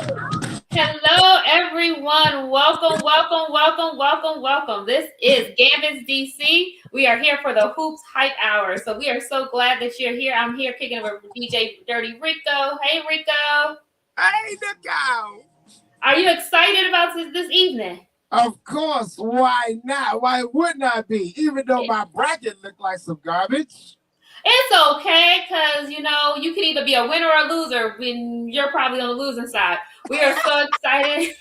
Hello, everyone. Welcome. This is GambetDC. We are here for the Hoops Hype Hour. So we are so glad that you're here. I'm here kicking it with DJ Dirty Rico. Hey, Rico. Hey, Nico. Are you excited about this evening? Of course. Why not? Why wouldn't I be? Even though my bracket looked like some garbage. It's okay, because, you can either be a winner or a loser when you're probably on the losing side. We are so excited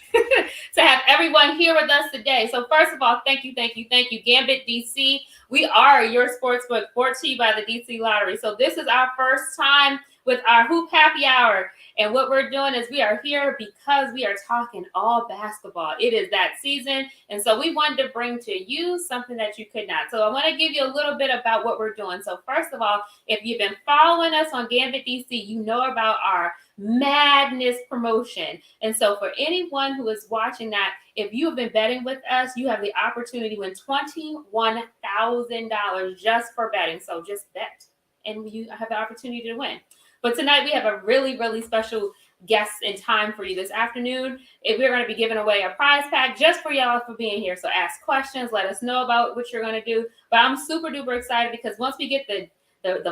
to have everyone here with us today. So first of all, thank you. GambetDC. We are your sportsbook brought to you by the DC Lottery. So this is our first time with our Hoop Happy Hour. And what we're doing is we are here because we are talking all basketball. It is that season. And so we wanted to bring to you something that you could not. So I want to give you a little bit about what we're doing. So first of all, if you've been following us on GambetDC, you know about our Madness promotion. And so for anyone who is watching that, if you have been betting with us, you have the opportunity to win $21,000 just for betting. So just bet and you have the opportunity to win. But tonight we have a really, really special guest and time for you this afternoon. We're going to be giving away a prize pack just for y'all for being here. So ask questions, let us know about what you're going to do. But I'm super duper excited because once we get the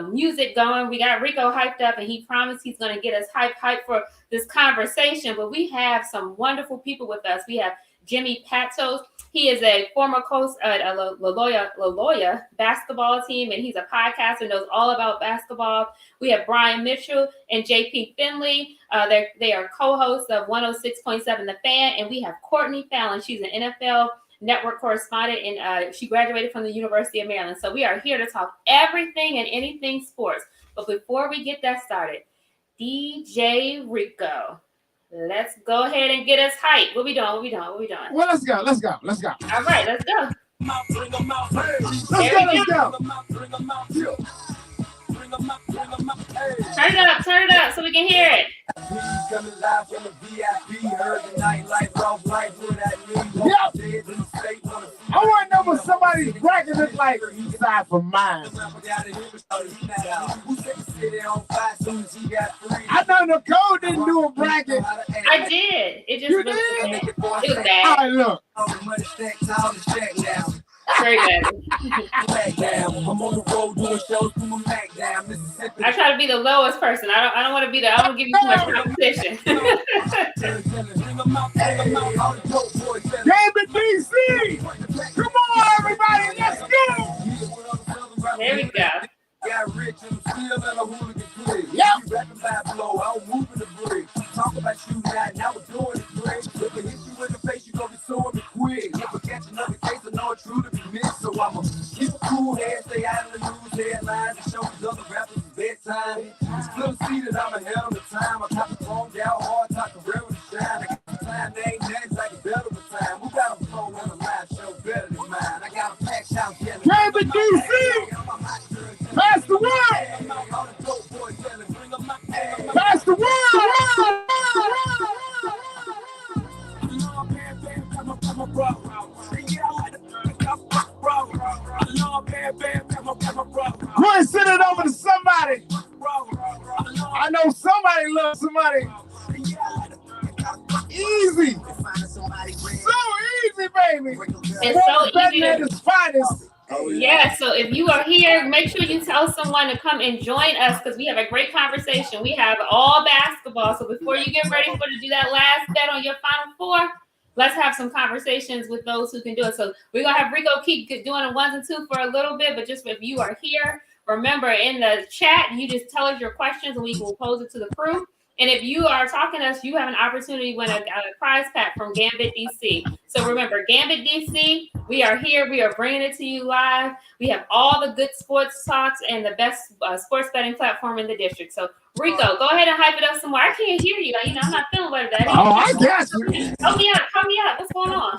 music going, we got Rico hyped up and he promised he's going to get us hyped for this conversation. But we have some wonderful people with us. We have Jimmy Patsos. He is a former coach at La Loya basketball team, and he's a podcaster, knows all about basketball. We have Brian Mitchell and JP Finlay. They are co-hosts of 106.7 The Fan, and we have Courtney Fallon. She's an NFL network correspondent, and she graduated from the University of Maryland. So we are here to talk everything and anything sports. But before we get that started, DJ Rico, let's go ahead and get us hyped. What we doing? Well, let's go. All right, let's go. Turn it up so we can hear it. I want to know what somebody's bracket looks like aside from mine. I know Nicole didn't do a bracket. I did. It just it was bad. All right, look. Very bad. I try to be the lowest person. I don't want to be I don't give you too much competition. GambetDC! Come on, everybody, let's go! There we go. Got rich and still in a hooligan clique. Yep. I'm moving the brick. Talk about you now we're doing it quick. If I hit you in the face, you gonna be suing me quick. If I catch another case, I know it's true to be missed. So I'ma keep a cool head, stay out of the news headlines, and show these other rappers it's bedtime. It's clear to see that I'm ahead of the time. I got the phone down hard, talk the real to shine. I got the time, they ain't names like it's better with time. Who got a phone on a live show better than mine? I got a packed house, GambetDC! Pass the word! Pass the word! Go and send it over to somebody. I know somebody loves somebody. Easy. So easy, baby. It's so easy. At its finest. Yeah, so if you are here, make sure you tell someone to come and join us because we have a great conversation. We have all basketball. So before you get ready to do that last bet on your Final Four, let's have some conversations with those who can do it. So we're going to have Rico keep doing the ones and two for a little bit, but just if you are here, remember in the chat, you just tell us your questions and we will pose it to the crew. And if you are talking to us, you have an opportunity to win a prize pack from GambetDC. So remember, GambetDC, we are here. We are bringing it to you live. We have all the good sports talks and the best sports betting platform in the district. So, Rico, go ahead and hype it up some more. I can't hear you. I'm not feeling well today. Oh, I got you. Help me out. What's going on?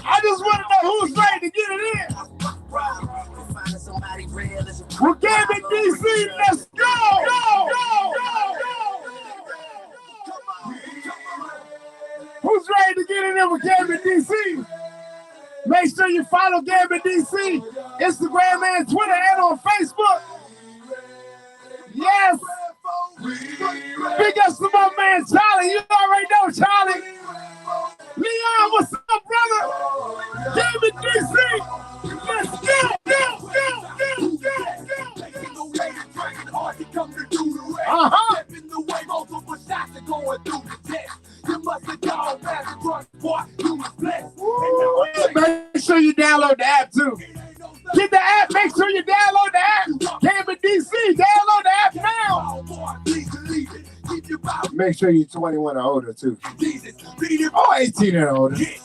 I just want to know who's ready to get it in. Well, GambetDC, let's go! Who's ready to get in there with GambetDC? Make sure you follow GambetDC GambetDC, Instagram and Twitter and on Facebook. Yes. Big ups to my man Charlie. You already know Charlie. Leon, what's up, brother? GambetDC. Let's go. Make sure you download the app too. Get the app. Make sure you download the app. GambetDC. Download the app now. Make sure you're 21 or older too. Oh, 18 and older. 18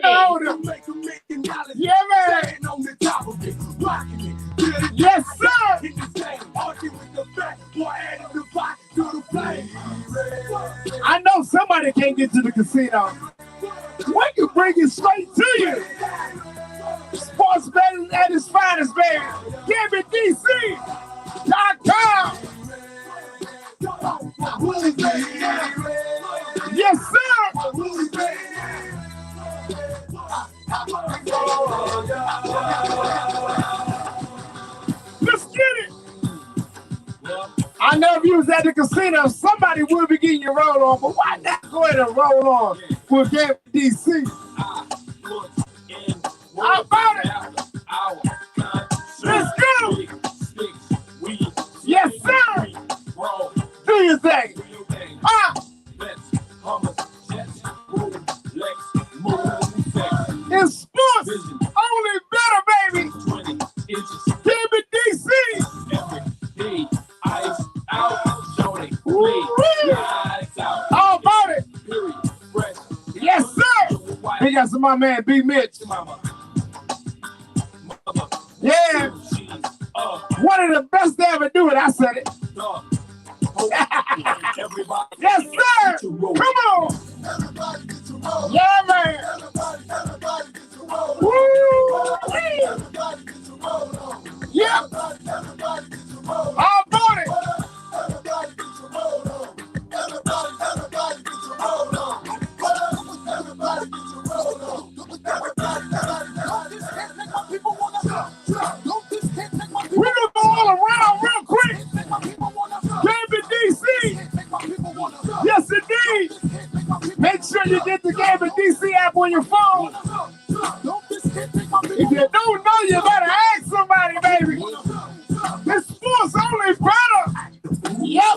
or older. Yeah, man. Yes, sir. I know somebody can't get to the casino. We can bring it straight to you. Sports betting at its finest, baby. GambetDC.com. Yes, sir. Let's get it. I know if you was at the casino, somebody would be getting you roll on, but why not go ahead and roll on with GambetDC? How about it? Let's go. Yes, sir. Do your thing. In sports, only better, baby. GambetDC. How about it? Yes, sir. Big ups to my man, B. Mitch. Yeah. One of the best they ever do it. I said it. Yes, sir. Come on. Yeah, man. Woo. Yeah. How about it? We're gonna go all around real quick. GambetDC. Yes, indeed. Make sure you get the GambetDC app on your phone. If you don't know, you better ask somebody, baby. This sports only better. Yep.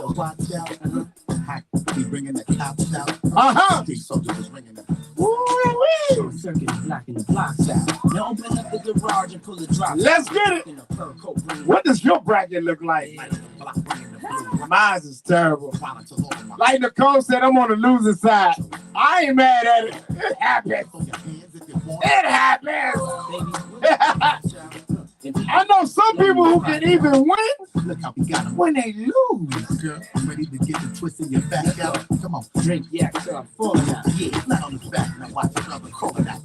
Uh-huh. Let's get it. What does your bracket look like? Mine is terrible. Like Nicole said, I'm on the losing side. I ain't mad at it. It happens. It happens. I know some people who can even win when they lose. Girl, I'm ready to get the twist in your back out. Come on, drink yak till I'm full now. Yeah, it's not on the back. Now watch the other crocodile.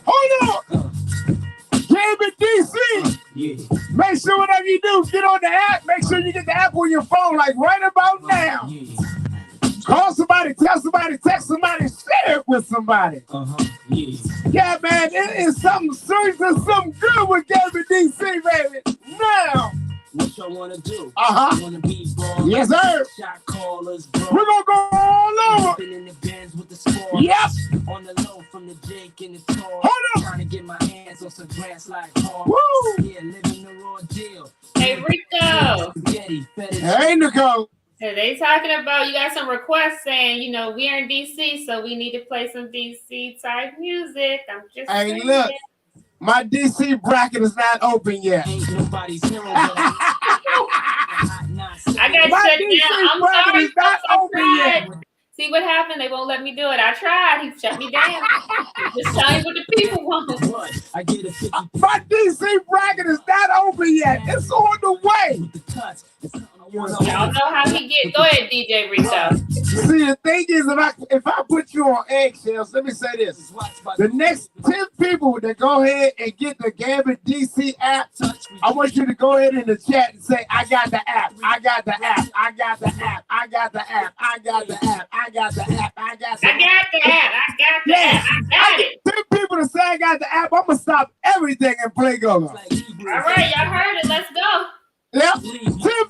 Hold on. GambetDC. Yeah. Make sure whatever you do, get on the app. Make sure you get the app on your phone like right about now. Yeah. Call somebody, tell somebody, text somebody, share it with somebody. Yeah. Yeah, man, it is something serious and something good with GambetDC, baby. Now. What y'all want to do? Wanna be ball? Yes, sir. Shot callers, bro. We're going to go all over. In the bands with the score. Yep. On the low from the Jake and the tour. Hold up. Trying to get my hands on some grass like hard. Woo. Yeah, living the raw deal. Hey, Rico. Hey, Nicole. So they talking about, you got some requests saying, you know, we're in DC, so we need to play some DC type music. I'm just saying. Look, my DC bracket is not open yet. Ain't nobody's hero. I got My shut DC down. I'm bracket sorry, is not folks, I open tried. yet. See what happened? They won't let me do it. I tried. He shut me down. Just tell you what the people want. I get a 50. My DC bracket is not open yet. It's on the way. With the cuts. It's nothing Y'all know how he get. Go ahead, DJ Rico. See, the thing is, if I put you on eggshells, let me say this. The next 10 people that go ahead and get the GambetDC app, I want you to go ahead in the chat and say, I got the app, I got the app, I got the app, I got the app, I got the app, I got the app, I got the app. I got the app, I got the app, I got it. 10 people to say I got the app, I'm going to stop everything and play go-go. All right, y'all heard it. Let's go. Yep, 10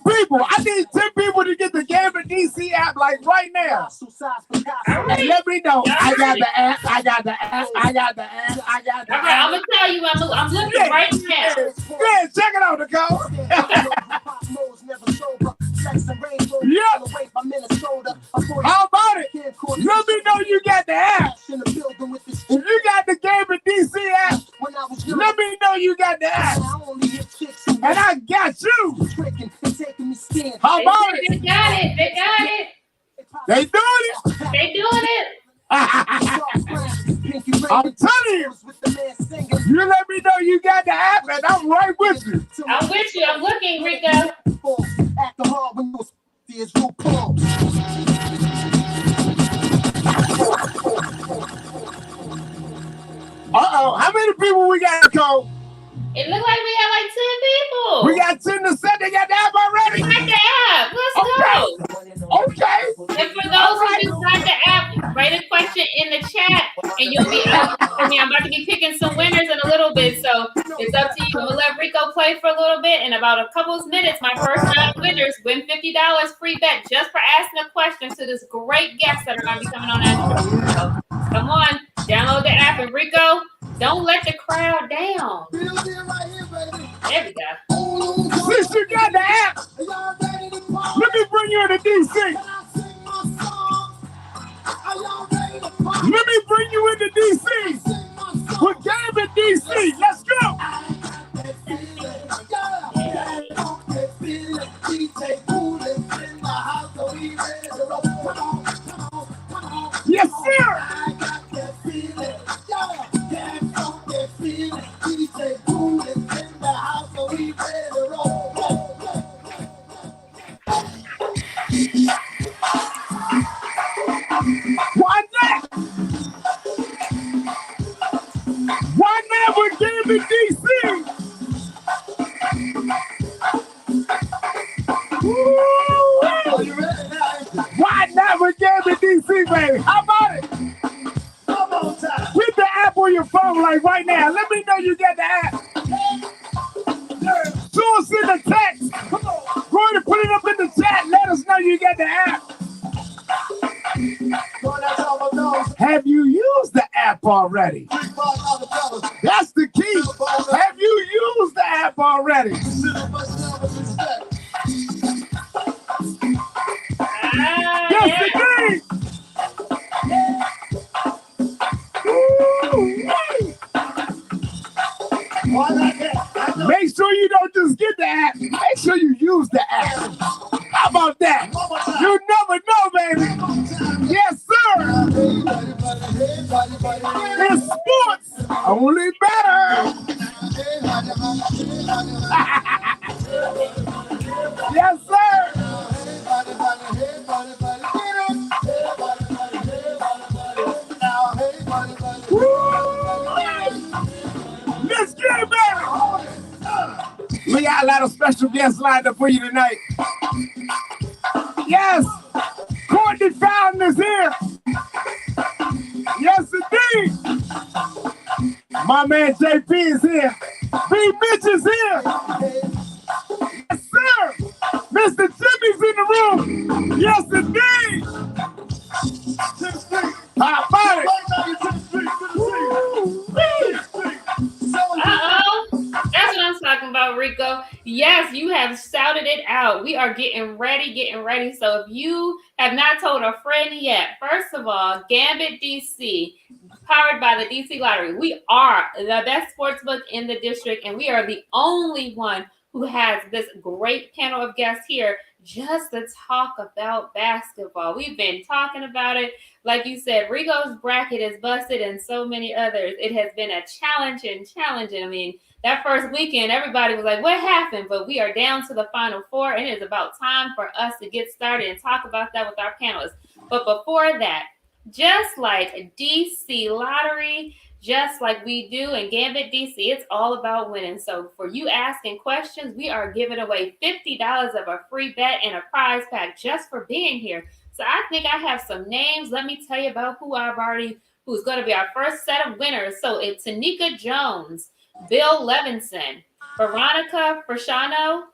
people. I need 10 people to get the GambetDC app like right now. Right. And let me know. I got the app. I got the app. I got the app. I got the app. All right, I'm gonna tell you. I'm looking right now. Yeah, check it out, Nicole. Yeah. How about it? Let me know you got the app. If you got the GambetDC app, let me know you got the app. And I got you. How about it? They got it. They got it. They doing it. They doing it. I'm telling you. You let me know you got the app, and I'm right with you. I'm with you. I'm looking, Rico. Uh-oh. How many people we got, Nicole? It looked like we had like 10 people. We got 10 to set. They got the app already. We got the app. Let's go. Okay. And for those who just got the app, write a question in the chat, and you'll be up. I'm about to be picking some winners in a little bit, so it's up to you. I'm gonna let Rico play for a little bit. In about a couple of minutes, my first 9 winners win $50 free bet just for asking a question to this great guest that are gonna be coming on that show. So, come on, download the app, and Rico, don't let the crowd down. There we go. Since you got the app, let me bring you into DC. Let me bring you into DC with GambetDC. Let's go. Yes, sir. Why not? Why not with GambetDC? Why not with GambetDC, baby? How about it? With the app on your phone, like right now. Let me know you got the app. Soon send a text. Come on. Go ahead and put it up in the chat. Let us know you got the app. Have you used the app already? That's the key. Have you used the app already? That's the key. Make sure you don't just get the app. Make sure you use the app. How about that? You never know, baby. Yes, sir. It's sports. Only better. Yes, sir. Let's get it, baby. We got a lot of special guests lined up for you tonight. Yes, Courtney Fountain is here. Yes, indeed. My man JP is here. B. Mitch is here. Yes, sir. Mr. Jimmy's in the room. Yes, indeed. How about it? That's what I'm talking about, Rico. Yes, you have shouted it out. We are getting ready. So if you have not told a friend yet, first of all, GambetDC, powered by the DC Lottery. We are the best sportsbook in the district, and we are the only one who has this great panel of guests here just to talk about basketball. We've been talking about it. Like you said, Rico's bracket is busted and so many others. It has been a challenging. I mean, that first weekend, everybody was like, what happened? But we are down to the Final Four, and it is about time for us to get started and talk about that with our panelists. But before that, just like DC Lottery, just like we do in GambetDC, it's all about winning. So for you asking questions, we are giving away $50 of a free bet and a prize pack just for being here. So I think I have some names. Let me tell you about who's going to be our first set of winners. So it's Tanika Jones, Bill Levinson, Veronica Frashano,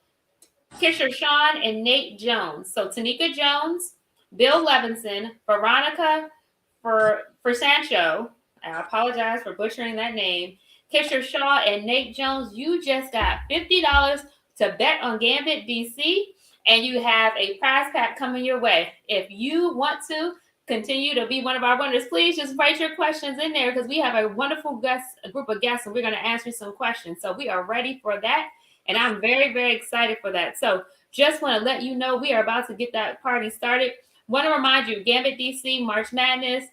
Kisher Sean, and Nate Jones. So Tanika Jones, Bill Levinson, Veronica for Sancho. I apologize for butchering that name. Kisher Shaw and Nate Jones, you just got $50 to bet on GambetDC, and you have a prize pack coming your way. If you want to continue to be one of our winners, please just write your questions in there because we have a wonderful group of guests, and we're going to answer some questions. So we are ready for that, and I'm very, very excited for that. So just want to let you know we are about to get that party started. Want to remind you, GambetDC March Madness,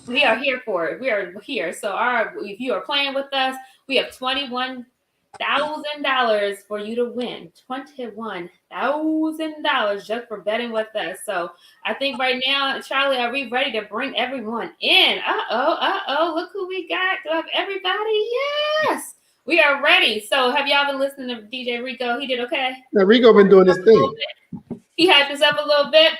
we are here for it. We are here. So if you are playing with us, we have $21,000 for you to win. $21,000 just for betting with us. So I think right now, Charlie, are we ready to bring everyone in? Look who we got. Do I have everybody? Yes. We are ready. So have y'all been listening to DJ Rico? He did okay? Yeah, Rico been doing his thing. He hyped us up a little bit.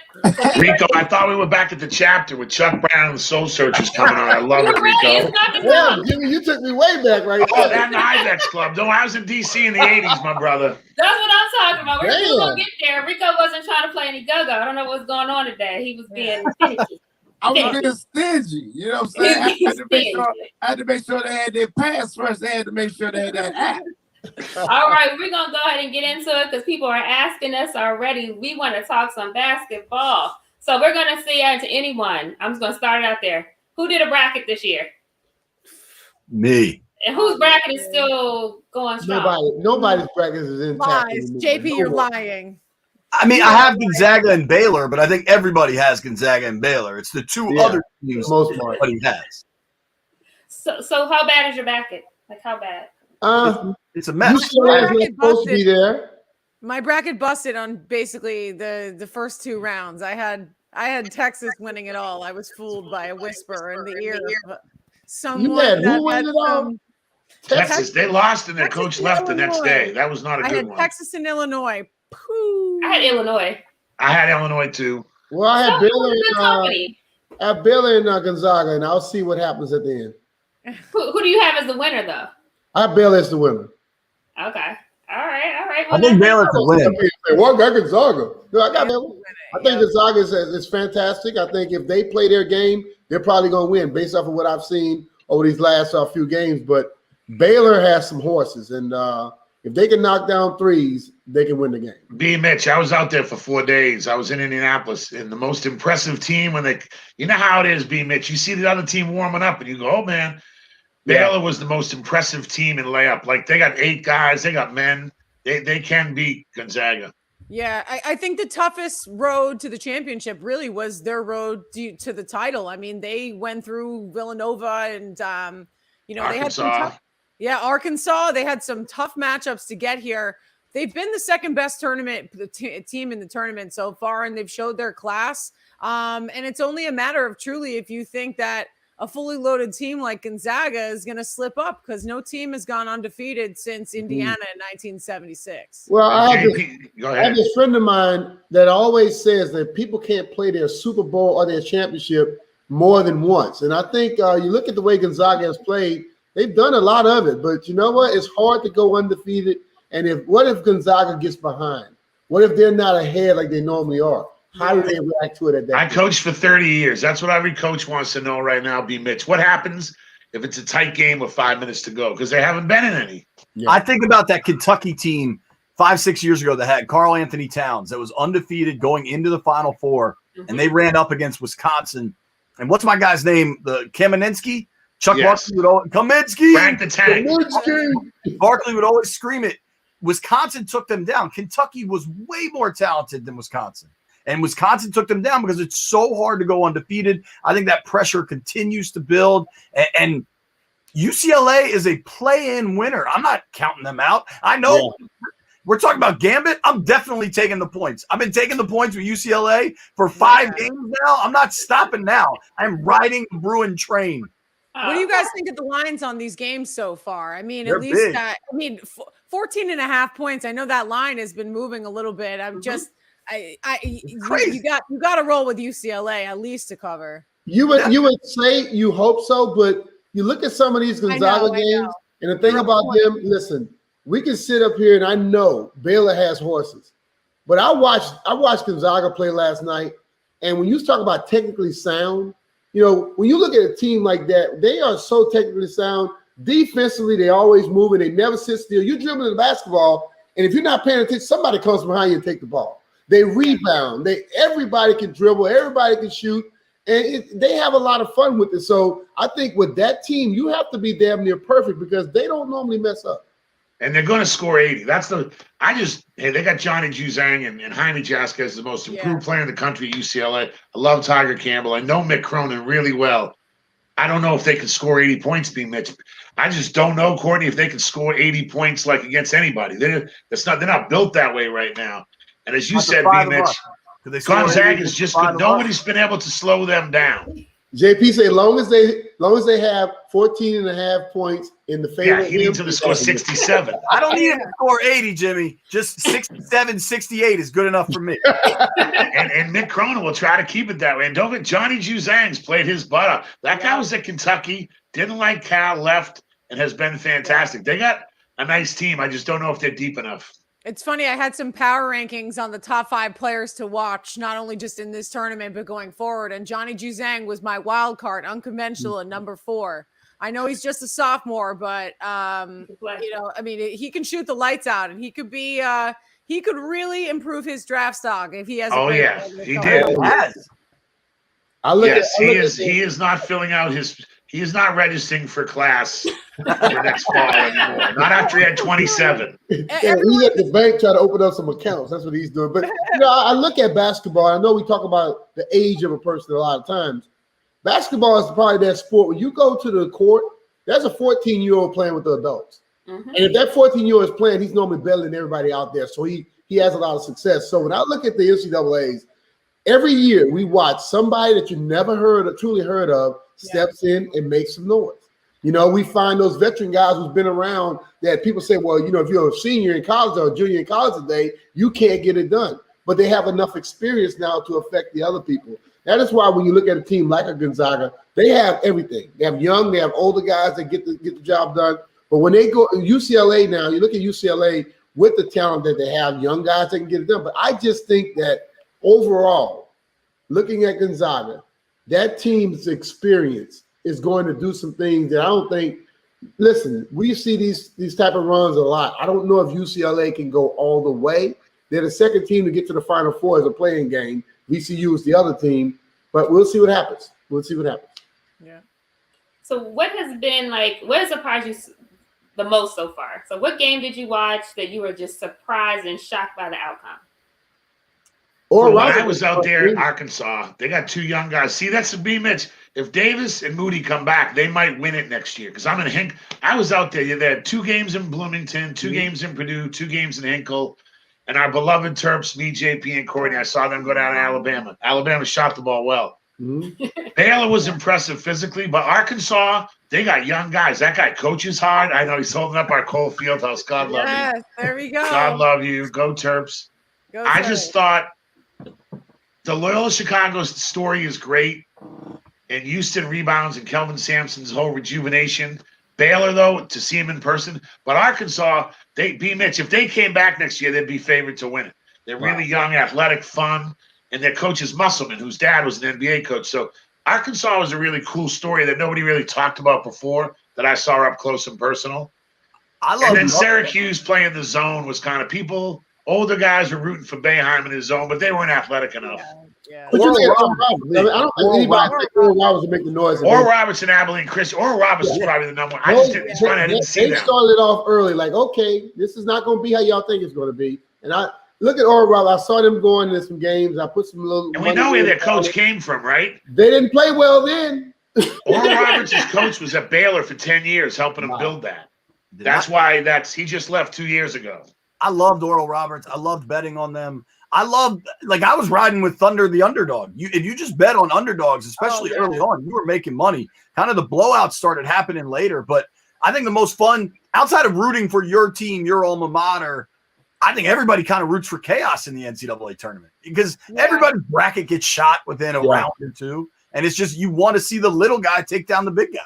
Rico, I thought we were back at the chapter with Chuck Brown and the Soul Searchers coming on. I love it, Rico. Yeah, Jimmy, you took me way back right Oh, that and the Ivex Club. No, I was in D.C. in the 80s, my brother. That's what I'm talking about. We're still going to get there. Rico wasn't trying to play any go-go. I don't know what's going on today. He was being finicky. I was being stingy. You know what I'm saying? I had to make sure they had their pass first. They had to make sure they had that app. All right, we're going to go ahead and get into it because people are asking us already. We want to talk some basketball. So we're going to see out to anyone. I'm just going to start it out there. Who did a bracket this year? Me. And whose bracket is still going strong? Nobody's bracket is intact. Lies. JP, you're lying. I mean, I have Gonzaga and Baylor, but I think everybody has Gonzaga and Baylor. It's the two other teams most everybody has. So how bad is your bracket? Like how bad? It's a mess. Supposed to be there. My bracket busted on basically the first two rounds. I had Texas winning it all. I was fooled by a whisper in the ear of someone. Who won it all? Texas. They lost and their coach left the next day. That was not a good one. Texas and Illinois. Pooh. I had Illinois. I had Illinois too. Well, I had Baylor and Gonzaga, and I'll see what happens at the end. Who do you have as the winner, though? I have Baylor as the winner. Okay. All right. Well, I think Baylor's the winner. Well, I got Gonzaga. No, I got Baylor. I think Gonzaga is fantastic. I think if they play their game, they're probably going to win based off of what I've seen over these last few games. But Baylor has some horses, and if they can knock down threes, they can win the game. B. Mitch, I was out there for 4 days. I was in Indianapolis, and the most impressive team you know how it is, B. Mitch. You see the other team warming up, and you go, oh, man. Baylor was the most impressive team in layup. Like, they got 8 guys. They got men. They can beat Gonzaga. Yeah, I think the toughest road to the championship really was their road to the title. I mean, they went through Villanova and, Arkansas. They had some Arkansas. They had some tough matchups to get here. They've been the second best team in the tournament so far, and they've showed their class. And it's only a matter of truly if you think that a fully loaded team like Gonzaga is going to slip up because no team has gone undefeated since Indiana in 1976. Well, I have this friend of mine that always says that people can't play their Super Bowl or their championship more than once. And I think you look at the way Gonzaga has played, they've done a lot of it. But you know what? It's hard to go undefeated. And what if Gonzaga gets behind? What if they're not ahead like they normally are? How do they react to it at that I coached for 30 years. That's what every coach wants to know right now, B. Mitch. What happens if it's a tight game with 5 minutes to go? Because they haven't been in any. Yeah. I think about that Kentucky team 5-6 years ago that had Karl Anthony Towns that was undefeated going into the Final Four, and they ran up against Wisconsin. And what's my guy's name? The Kaminsky? Chuck Barkley would always – Kaminsky! Frank the Tank. Barkley would always scream it. Wisconsin took them down. Kentucky was way more talented than Wisconsin. And Wisconsin took them down because it's so hard to go undefeated. I think that pressure continues to build. And UCLA is a play-in winner. I'm not counting them out. I know we're talking about Gambit. I'm definitely taking the points. I've been taking the points with UCLA for 5 games now. I'm not stopping now. I'm riding the Bruin train. What do you guys think of the lines on these games so far? I mean, They're at least, big. 14 and a half points. I know that line has been moving a little bit. I'm just, you got to roll with UCLA at least to cover. You would say you hope so, but you look at some of these Gonzaga games, and the thing about them, listen, we can sit up here and I know Baylor has horses, but I watched Gonzaga play last night, and when you talk about technically sound, you know, when you look at a team like that, they are so technically sound. Defensively, they always move and they never sit still. You're dribbling the basketball, and if you're not paying attention, somebody comes behind you and take the ball. They rebound. Everybody can dribble. Everybody can shoot. And they have a lot of fun with it. So I think with that team, you have to be damn near perfect because they don't normally mess up. And they're going to score 80. They got Johnny Juzang and Jaime Jaquez, the most improved player in the country at UCLA. I love Tiger Campbell. I know Mick Cronin really well. I don't know if they can score 80 points, Mitch. I just don't know, Courtney, if they can score 80 points like against anybody. They're not built that way right now. And as you said, Mitch, Gonzaga's just nobody's been able to slow them down. JP say long as they have 14 and a half points in the favor. Yeah, he needs them to score 67. I don't need him to score 80, Jimmy. Just 67, 68 is good enough for me. and Mick Cronin will try to keep it that way. And don't get Johnny Juzang's played his butt off. That guy was at Kentucky, didn't like Cal, left, and has been fantastic. They got a nice team. I just don't know if they're deep enough. It's funny. I had some power rankings on the top 5 players to watch, not only just in this tournament, but going forward. And Johnny Juzang was my wild card, unconventional at number 4. I know he's just a sophomore, but he can shoot the lights out, and he could be he could really improve his draft stock if he has. He did. He is not filling out his. He is not registering for class for next fall anymore. Not after he had 27. He's at the bank trying to open up some accounts. That's what he's doing. But I look at basketball. I know we talk about the age of a person a lot of times. Basketball is probably that sport. When you go to the court, there's a 14-year-old playing with the adults. Mm-hmm. And if that 14-year-old is playing, he's normally better than everybody out there. So he has a lot of success. So when I look at the NCAAs, every year we watch somebody that you never truly heard of steps in and makes some noise. You know, we find those veteran guys who's been around that people say, well, you know, if you're a senior in college or a junior in college today, you can't get it done. But they have enough experience now to affect the other people. That is why when you look at a team like a Gonzaga, they have everything. They have young, they have older guys that get the job done. But when they go UCLA now, you look at UCLA with the talent that they have, young guys that can get it done. But I just think that overall, looking at Gonzaga, that team's experience is going to do some things that I don't think. Listen, we see these type of runs a lot. I don't know if UCLA can go all the way. They're the second team to get to the Final Four as a playing game. VCU is the other team, but we'll see what happens. Yeah. So what has surprised you the most so far? So what game did you watch that you were just surprised and shocked by the outcome? When I was out there in Arkansas, they got 2 young guys. See, that's the B-Mitch. If Davis and Moody come back, they might win it next year. Because I'm in Hinkle. I was out there. They had 2 games in Bloomington, 2 games in Purdue, 2 games in Hinkle. And our beloved Terps, me, JP, and Courtney, I saw them go down to Alabama. Alabama shot the ball well. Mm-hmm. Baylor was impressive physically, but Arkansas, they got young guys. That guy coaches hard. I know he's holding up our Cole Fieldhouse. God love you. Yes, there we go. God love you. Go Terps. I just thought the Loyola Chicago story is great, and Houston rebounds and Kelvin Sampson's whole rejuvenation. Baylor, though, to see him in person. But Arkansas, Mitch, if they came back next year, they'd be favored to win it. They're really young, athletic, fun, and their coach is Musselman, whose dad was an NBA coach. So Arkansas was a really cool story that nobody really talked about before that I saw up close and personal. And then Syracuse playing the zone was kind of people – older guys were rooting for Boeheim in his zone, but they weren't athletic enough. Yeah. But you said Oral Roberts. Roberts. I mean, I don't think anybody think Oral Roberts would make the noise. Or Roberts and Abilene Christian. Or Roberts is probably the number one. I just didn't. It's funny I didn't see They them. started it off early, like, okay, this is not going to be how y'all think it's going to be. And I look at Oral Roberts. I saw them going to some games. I put some little. And we know where their coach came from, right? They didn't play well then. Oral Roberts' coach was at Baylor for 10 years, helping him build that. That's why he just left 2 years ago. I loved Oral Roberts. I loved betting on them. I was riding with Thunder, the underdog. If you just bet on underdogs, especially early on, you were making money. Kind of the blowouts started happening later. But I think the most fun, outside of rooting for your team, your alma mater, I think everybody kind of roots for chaos in the NCAA tournament because everybody's bracket gets shot within a round or two. And it's just you want to see the little guy take down the big guy.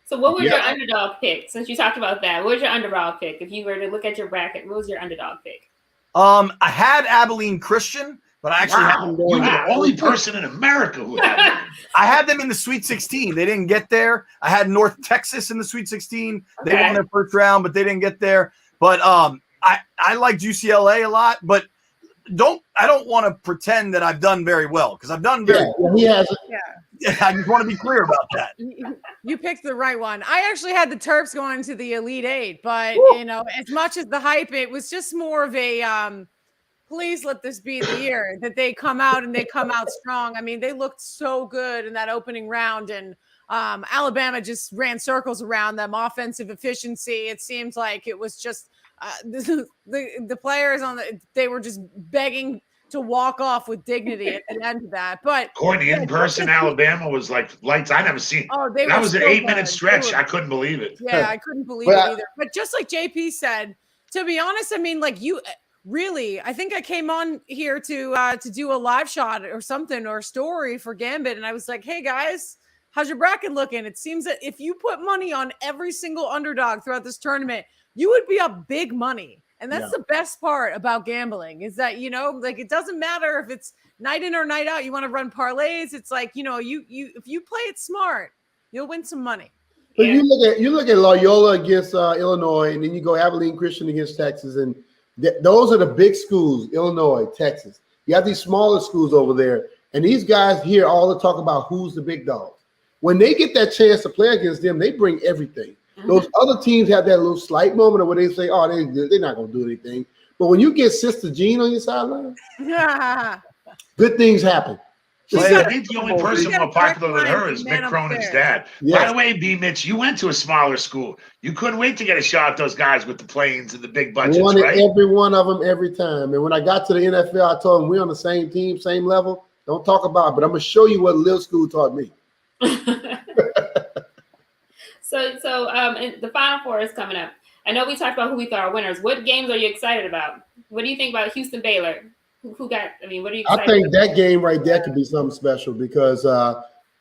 So what was your underdog pick? Since you talked about that, what was your underdog pick? If you were to look at your bracket, what was your underdog pick? I had Abilene Christian, but I actually had them going. You're the only person in America who had them. I had them in the Sweet 16. They didn't get there. I had North Texas in the Sweet 16. They won their first round, but they didn't get there. But I liked UCLA a lot, but I don't want to pretend that I've done very well because I've done very well. He has it. I just want to be clear about that. You picked the right one. I actually had the Terps going to the Elite Eight, but as much as the hype, it was just more of a please let this be the year that they come out and they come out strong. I mean, they looked so good in that opening round, and Alabama just ran circles around them. Offensive efficiency. It seems like it was just the players they were just begging to walk off with dignity at the end of that. But Courtney, in person, Alabama was like lights. I never seen. That was an 8-minute stretch. I couldn't believe it. Yeah, I couldn't believe it either. But just like JP said, to be honest, I mean, like you really, I think I came on here to do a live shot or something or a story for Gambit, and I was like, hey guys, how's your bracket looking? It seems that if you put money on every single underdog throughout this tournament, you would be up big money. And that's the best part about gambling is that, like it doesn't matter if it's night in or night out. You want to run parlays. It's like, you if you play it smart, you'll win some money. But you look at Loyola against Illinois, and then you go Abilene Christian against Texas, and those are the big schools, Illinois, Texas. You have these smaller schools over there, and these guys hear all the talk about who's the big dogs. When they get that chance to play against them, they bring everything. Those other teams have that little slight moment where they say, oh, they're not going to do anything. But when you get Sister Jean on your sideline, good things happen. I think the only person more popular than her is Mick Cronin's dad. By the way, B. Mitch, you went to a smaller school. You couldn't wait to get a shot at those guys with the planes and the big budgets, right? Every one of them every time. And when I got to the NFL, I told them we're on the same team, same level. Don't talk about it, but I'm going to show you what little school taught me. So and the Final Four is coming up. I know we talked about who we thought are winners. What games are you excited about? What do you think about Houston Baylor? Who got? I mean, what are you excited I think about? that game right there could be something special because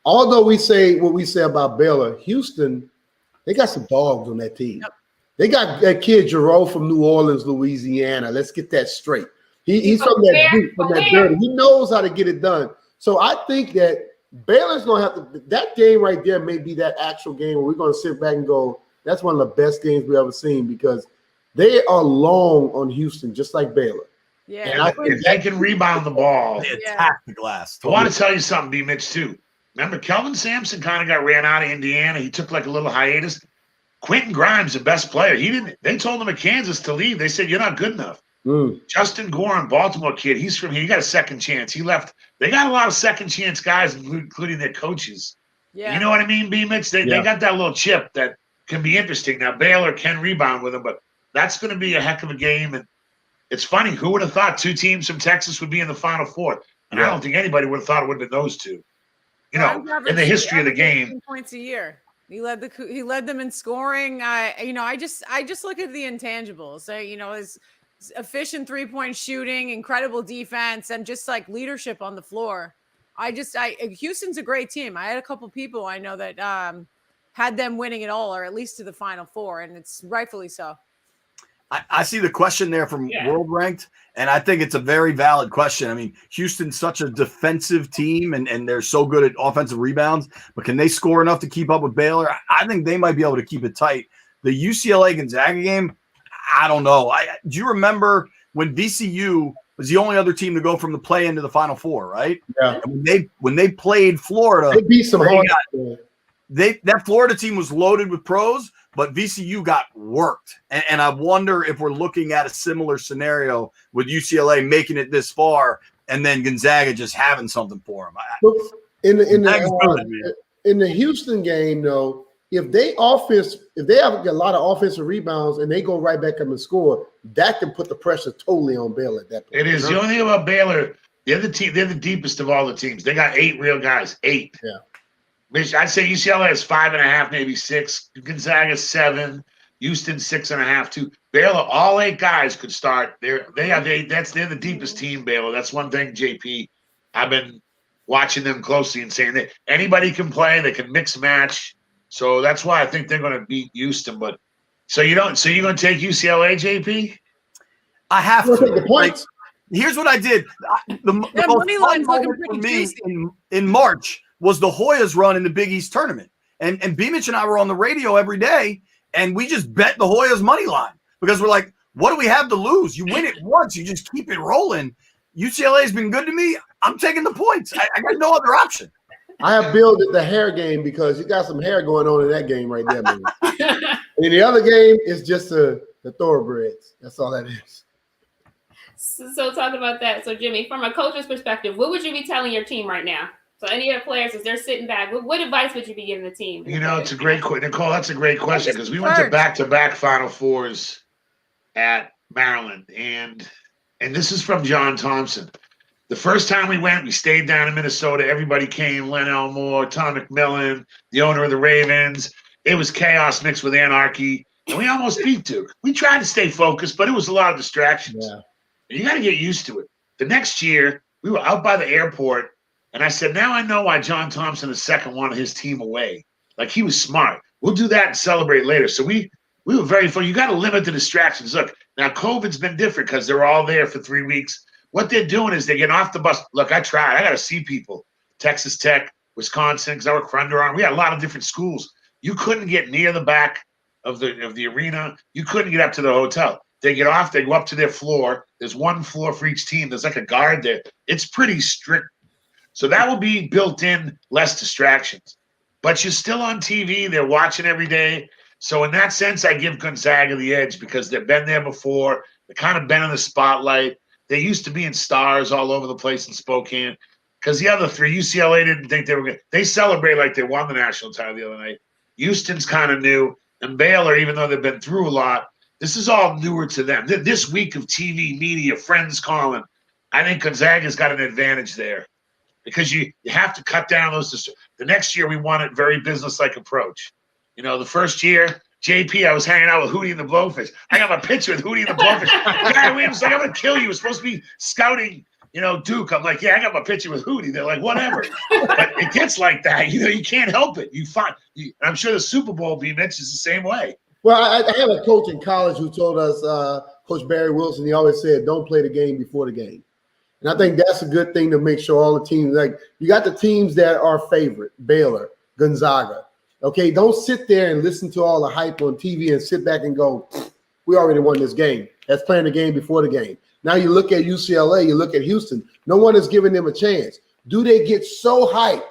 although we say what we say about Baylor, Houston, they got some dogs on that team. Yep. They got that kid Giroux from New Orleans, Louisiana. Let's get that straight. He's from that deep, from that dirty. He knows how to get it done. So I think that Baylor's going to have to – that game right there may be that actual game where we're going to sit back and go, that's one of the best games we've ever seen because they are long on Houston, just like Baylor. Yeah, and if they can rebound the ball. They attack the glass. I want to tell you something, B. Mitch, too. Remember, Kelvin Sampson kind of got ran out of Indiana. He took like a little hiatus. Quentin Grimes, the best player. They told him at Kansas to leave. They said, you're not good enough. Justin Gorin, Baltimore kid, he's from here. He got a second chance. He left. They got a lot of second chance guys, including their coaches. Yeah. You know what I mean, B. Mitch? They got that little chip that can be interesting. Now, Baylor can rebound with them, but that's going to be a heck of a game. And it's funny. Who would have thought two teams from Texas would be in the Final Four? And I don't think anybody would have thought it would have been those two. In the history of the game. Points a year. He led them in scoring. I just look at the intangibles. His efficient 3-point shooting, incredible defense, and just like leadership on the floor. Houston's a great team. I had a couple people I know that had them winning it all, or at least to the Final Four, and it's rightfully so. I see the question there from World Ranked, and I think it's a very valid question. I mean, Houston's such a defensive team, and they're so good at offensive rebounds, but can they score enough to keep up with Baylor? I think they might be able to keep it tight. The UCLA Gonzaga game, I don't know. Do you remember when VCU was the only other team to go from the play into the Final Four, right? Yeah. And when they played Florida, They beat some hard. That Florida team was loaded with pros, but VCU got worked. And I wonder if we're looking at a similar scenario with UCLA making it this far and then Gonzaga just having something for them. In the Houston game, though, if they have a lot of offensive rebounds and they go right back up and score, that can put the pressure totally on Baylor at that point. It is. The only thing about Baylor, they're the deepest of all the teams. They got 8 real guys. 8. Yeah. I'd say UCLA has 5.5, maybe 6. Gonzaga 7. Houston 6.5 too. Baylor, all 8 guys could start. They're the deepest team. Baylor. That's one thing. JP, I've been watching them closely and saying that anybody can play. They can mix match. So that's why I think they're going to beat Houston. But so you're going to take UCLA, JP? I have to. Take the points. Here's what I did. The money line's looking for pretty me juicy. in March was the Hoyas run in the Big East tournament. And B-Mitch and I were on the radio every day, and we just bet the Hoyas money line because we're like, what do we have to lose? You win it once. You just keep it rolling. UCLA has been good to me. I'm taking the points. I got no other option. I have Bill at the hair game because you got some hair going on in that game right there, man. And the other game is just the thoroughbreds. That's all that is. So talk about that. So Jimmy, from a coach's perspective, what would you be telling your team right now? So any of the players, as they're sitting back, what advice would you be giving the team? It's a great question. Nicole, that's a great question because we went to back-to-back Final Fours at Maryland. And this is from John Thompson. The first time we went, we stayed down in Minnesota. Everybody came, Len Elmore, Tom McMillan, the owner of the Ravens. It was chaos mixed with anarchy. And we almost beat Duke. We tried to stay focused, but it was a lot of distractions. Yeah. You got to get used to it. The next year, we were out by the airport, and I said, now I know why John Thompson II wanted his team away. Like, he was smart. We'll do that and celebrate later. So we were very fun. You got to limit the distractions. Look, now COVID's been different because they're all there for 3 weeks. What they're doing is they're getting off the bus. Look, I tried. I got to see people. Texas Tech, Wisconsin, because I work for Under Armour. We had a lot of different schools. You couldn't get near the back of the arena. You couldn't get up to the hotel. They get off. They go up to their floor. There's one floor for each team. There's like a guard there. It's pretty strict. So that will be built in, less distractions. But you're still on TV. They're watching every day. So in that sense, I give Gonzaga the edge because they've been there before. They've kind of been in the spotlight. They used to be in stars all over the place in Spokane because the other 3, UCLA didn't think they were good. They celebrate like they won the national title the other night. Houston's kind of new. And Baylor, even though they've been through a lot, this is all newer to them. This week of TV, media, friends calling, I think Gonzaga's got an advantage there because you have to cut down those. The next year, we want a very business-like approach. The first year, JP, I was hanging out with Hootie and the Blowfish. I got my picture with Hootie and the Blowfish. The guy was like, I'm going to kill you. It was supposed to be scouting, Duke. I'm like, yeah, I got my picture with Hootie. They're like, whatever. But it gets like that. You can't help it. I'm sure the Super Bowl, B-Mitch, is the same way. Well, I have a coach in college who told us, Coach Barry Wilson, he always said, don't play the game before the game. And I think that's a good thing to make sure all the teams, like you got the teams that are favorite, Baylor, Gonzaga. Okay, don't sit there and listen to all the hype on TV and sit back and go, we already won this game. That's playing the game before the game. Now you look at UCLA, you look at Houston. No one is giving them a chance. Do they get so hyped?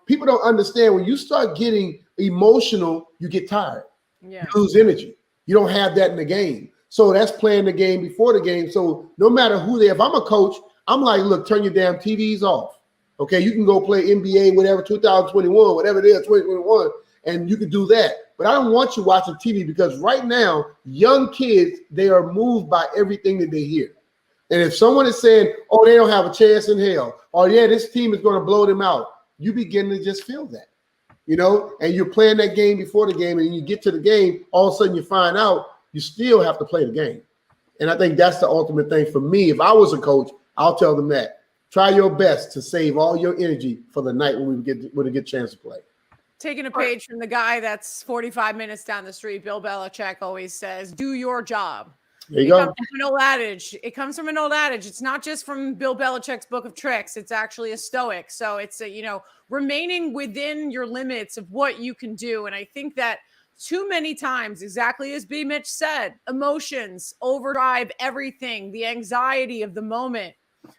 People don't understand when you start getting emotional, you get tired. Yeah. You lose energy. You don't have that in the game. So that's playing the game before the game. So no matter who if I'm a coach, I'm like, look, turn your damn TVs off. Okay, you can go play NBA, whatever, 2021, whatever it is, 2021, and you can do that. But I don't want you watching TV because right now, young kids, they are moved by everything that they hear. And if someone is saying, oh, they don't have a chance in hell, or yeah, this team is going to blow them out, you begin to just feel that, and you're playing that game before the game, and you get to the game, all of a sudden you find out you still have to play the game. And I think that's the ultimate thing for me. If I was a coach, I'll tell them that. Try your best to save all your energy for the night when we get a chance to play. Taking a page from the guy that's 45 minutes down the street, Bill Belichick always says, do your job. There you go. It comes from an old adage. It's not just from Bill Belichick's book of tricks. It's actually a Stoic. So it's remaining within your limits of what you can do. And I think that too many times, exactly as B. Mitch said, emotions overdrive everything. The anxiety of the moment.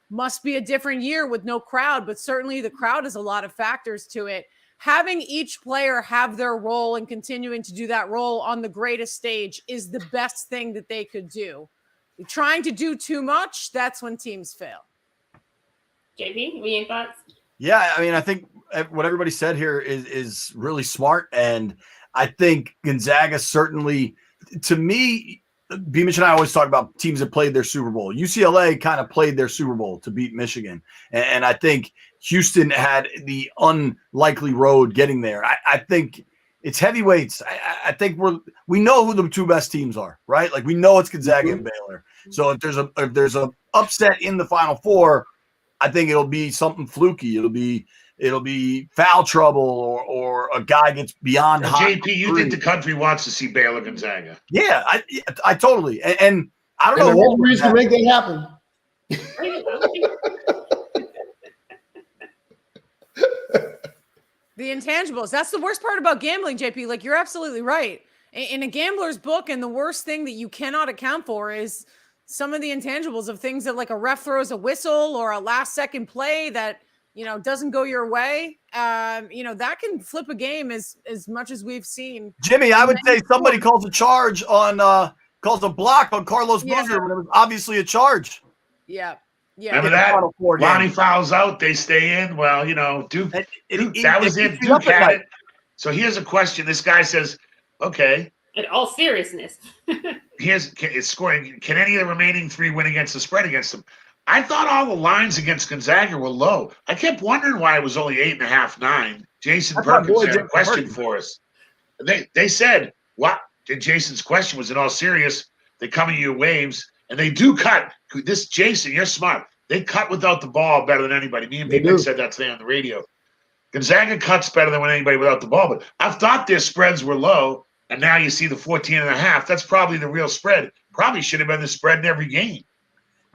Must be a different year with no crowd, but certainly the crowd has a lot of factors to it. Having each player have their role and continuing to do that role on the greatest stage is the best thing that they could do. Trying to do too much, that's when teams fail. JP, any thoughts? Yeah, I mean, I think what everybody said here is really smart, and I think Gonzaga certainly, to me, B-Mitch and I always talk about teams that played their Super Bowl. UCLA kind of played their Super Bowl to beat Michigan, and I think Houston had the unlikely road getting there. I think it's heavyweights. I think we know who the two best teams are, right? Like we know it's Gonzaga and Baylor. So if there's a upset in the Final Four, I think it'll be something fluky. It'll be foul trouble or a guy gets beyond hot. JP, you think the country wants to see Baylor Gonzaga? Yeah, I totally. And I don't And know. the referees can make that happen. The intangibles. That's the worst part about gambling, JP. Like, you're absolutely right. In a gambler's book, and the worst thing that you cannot account for is some of the intangibles of things that, like, a ref throws a whistle or a last second play that, doesn't go your way. That can flip a game as much as we've seen. Jimmy, I would say somebody calls a charge calls a block on Carlos Boozer when it was obviously a charge. Yeah. Yeah. Remember that? Lonnie fouls out, they stay in. Well, Duke, that was it. Duke had it. So here's a question. This guy says, okay. In all seriousness. It's scoring. Can any of the remaining three win against the spread against them? I thought all the lines against Gonzaga were low. I kept wondering why it was only 8.5, 9. Jason Perkins had a question for us. They said, what? And Jason's question was in all serious. They come in your waves, and they do cut. This Jason, you're smart. They cut without the ball better than anybody. Me and Big said that today on the radio. Gonzaga cuts better than anybody without the ball. But I thought their spreads were low, and now you see the 14.5. That's probably the real spread. Probably should have been the spread in every game.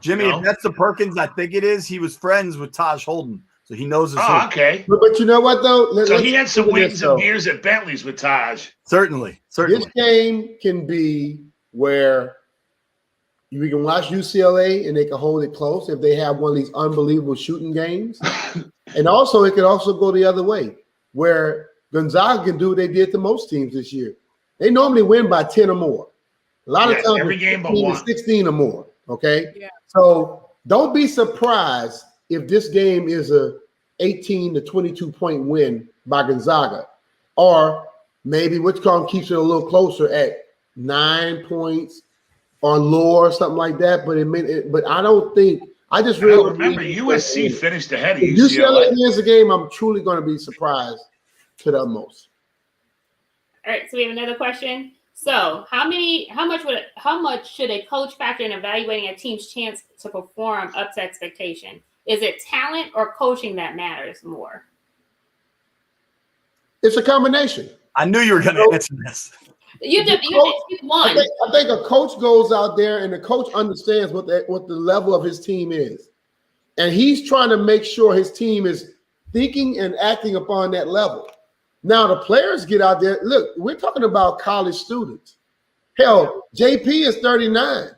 Jimmy, if that's the Perkins, I think it is. He was friends with Taj Holden, so he knows his. Oh, okay. But you know what, though? So he had some wings and beers at Bentley's with Taj. Certainly. This game can be where we can watch UCLA and they can hold it close if they have one of these unbelievable shooting games. And also, it could also go the other way, where Gonzaga can do what they did to most teams this year. They normally win by 10 or more. A lot of times, every game but one. 16 or more. Okay. Yeah. So don't be surprised if this game is a 18 to 22 point win by Gonzaga, or maybe Wichita keeps it a little closer at 9 points or lower, or something like that. But I don't think. I just really remember USC finished ahead of UCLA. UCLA. If wins the game, I'm truly going to be surprised to the utmost. All right, so we have another question. So, how much should a coach factor in evaluating a team's chance to perform up to expectation? Is it talent or coaching that matters more? It's a combination. I knew you were going to answer this. You won. I think a coach goes out there and the coach understands what the level of his team is, and he's trying to make sure his team is thinking and acting upon that level. Now, the players get out there. Look, we're talking about college students. Hell, JP is 39.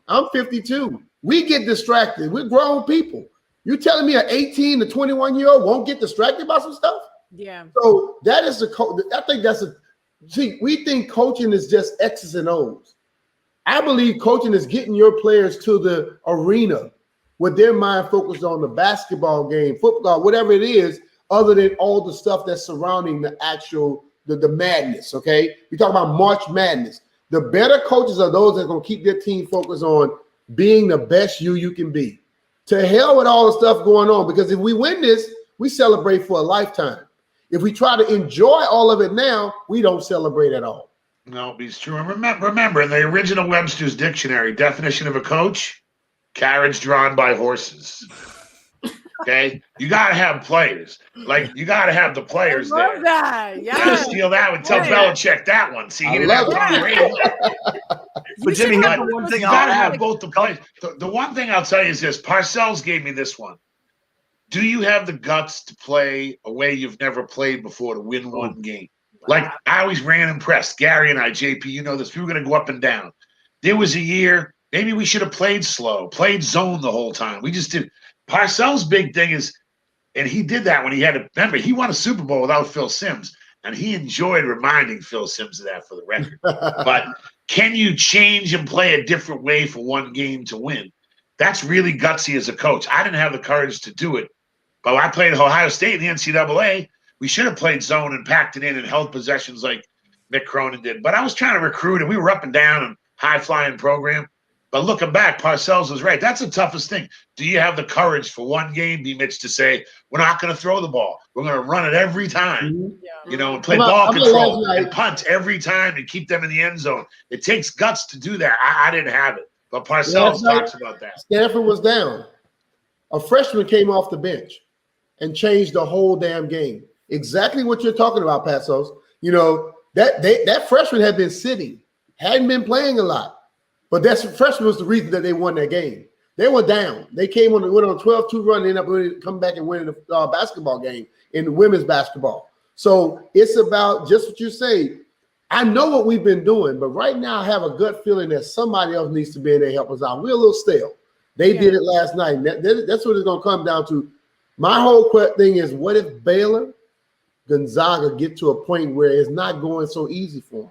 I'm 52. We get distracted. We're grown people. You telling me an 18 to 21-year-old won't get distracted by some stuff? Yeah. So that is I think that's see, we think coaching is just X's and O's. I believe coaching is getting your players to the arena with their mind focused on the basketball game, football, whatever it is, other than all the stuff that's surrounding the actual, the madness, okay? We talk about March Madness. The better coaches are those that are going to keep their team focused on being the best you can be. To hell with all the stuff going on, because if we win this, we celebrate for a lifetime. If we try to enjoy all of it now, we don't celebrate at all. No, it's true. And remember, in the original Webster's Dictionary, definition of a coach, carriage drawn by horses. Okay, you gotta have players. Like you gotta have the players I love there. that. Yeah. You gotta steal that one. Tell Belichick that one. See, he didn't have Tom Brady. But Jimmy, You gotta have both the players. The one thing I'll tell you is this: Parcells gave me this one. Do you have the guts to play a way you've never played before to win one game? Like I always ran and pressed. Gary and I, JP, you know this. We were going to go up and down. There was a year, maybe we should have played slow, played zone the whole time. We just did. Parcells' big thing is, and he did that when he had to, remember, he won a Super Bowl without Phil Simms, and he enjoyed reminding Phil Simms of that for the record. But can you change and play a different way for one game to win? That's really gutsy as a coach. I didn't have the courage to do it. But I played Ohio State in the NCAA. We should have played zone and packed it in and held possessions like Mick Cronin did. But I was trying to recruit, and we were up and down and high-flying program. But looking back, Parcells was right. That's the toughest thing. Do you have the courage for one game, B. Mitch, to say, we're not going to throw the ball. We're going to run it every time, you know, and play ball control and punt every time and keep them in the end zone. It takes guts to do that. I didn't have it. But Parcells talks about that. Stanford was down. A freshman came off the bench and changed the whole damn game. Exactly what you're talking about, Patsos. You know, that freshman had been sitting, hadn't been playing a lot. But that freshman was the reason that they won that game. They were down. They went on a 12-2 run, and ended up coming back and winning the basketball game in women's basketball. So it's about just what you say. I know what we've been doing, but right now I have a gut feeling that somebody else needs to be in there to help us out. We're a little stale. They did it last night. That's what it's going to come down to. My whole thing is, what if Baylor, Gonzaga get to a point where it's not going so easy for them?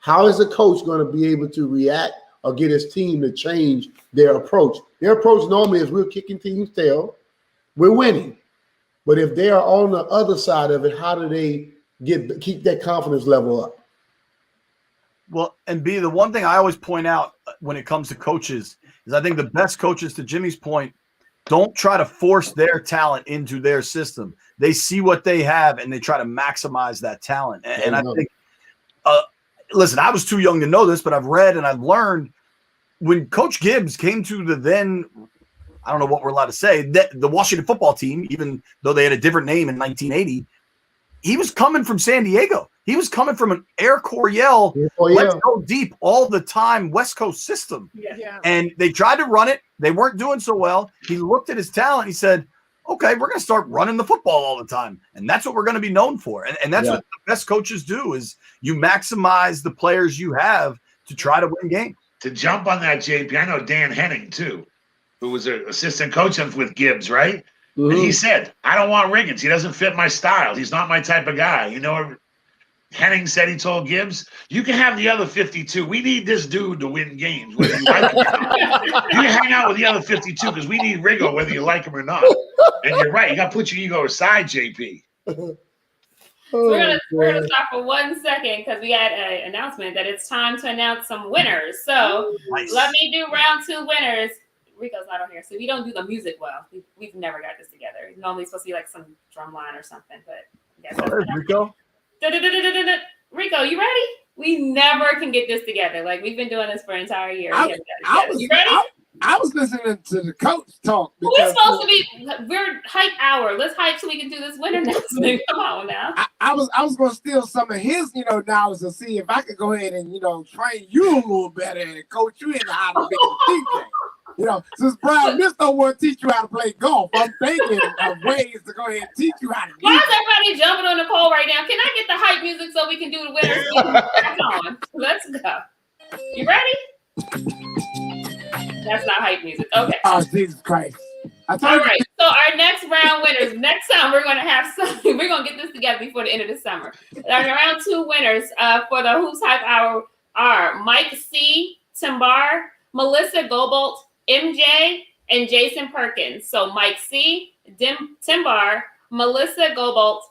How is a coach going to be able to react or get his team to change their approach? Their approach normally is we're kicking teams' tail, we're winning. But if they are on the other side of it, how do they keep that confidence level up? Well, and B, the one thing I always point out when it comes to coaches is I think the best coaches, to Jimmy's point, don't try to force their talent into their system. They see what they have and they try to maximize that talent. And I think, listen, I was too young to know this, but I've read and I've learned when Coach Gibbs came to the then, I don't know what we're allowed to say, the Washington football team, even though they had a different name in 1980, he was coming from San Diego. He was coming from an Air Coryell, let's go deep all the time West Coast system. Yeah. And they tried to run it. They weren't doing so well. He looked at his talent. He said, okay, we're going to start running the football all the time. And that's what we're going to be known for. And that's what the best coaches do is you maximize the players you have to try to win games. To jump on that, JP, I know Dan Henning, too, who was an assistant coach with Gibbs, right? Mm-hmm. And he said, I don't want Riggins. He doesn't fit my style. He's not my type of guy. You know, Henning said, he told Gibbs, you can have the other 52. We need this dude to win games, whether you like him or not. You can hang out with the other 52 because we need Riggo, whether you like him or not. And you're right. You got to put your ego aside, JP. So we're gonna stop for 1 second because we got an announcement that it's time to announce some winners. So let me do round 2 winners. Rico's not on here, so we don't do the music well. We've never got this together. It's normally supposed to be like some drum line or something, but yes. Rico? Rico, you ready? We never can get this together. Like we've been doing this for an entire year. You ready? I was listening to the coach talk. We're supposed to be. We're hype hour. Let's hype so we can do this winner announcement. Come on now. I was going to steal some of his, knowledge to see if I could go ahead and train you a little better and coach you into how to be a DJ. Since Brian Miss don't want to teach you how to play golf, I'm thinking of ways to go ahead and teach you how to do Why is everybody jumping on the pole right now? Can I get the hype music so we can do the winners? Back on. Let's go. You ready? That's not hype music. Okay. Oh, Jesus Christ. All right. So our next round winners, next time we're going to have something. We're going to get this together before the end of the summer. Our round 2 winners for the Who's Hype Hour are Mike C. Timbar, Melissa Gobolt, MJ, and Jason Perkins. So Mike C., Timbar, Melissa Gobolt,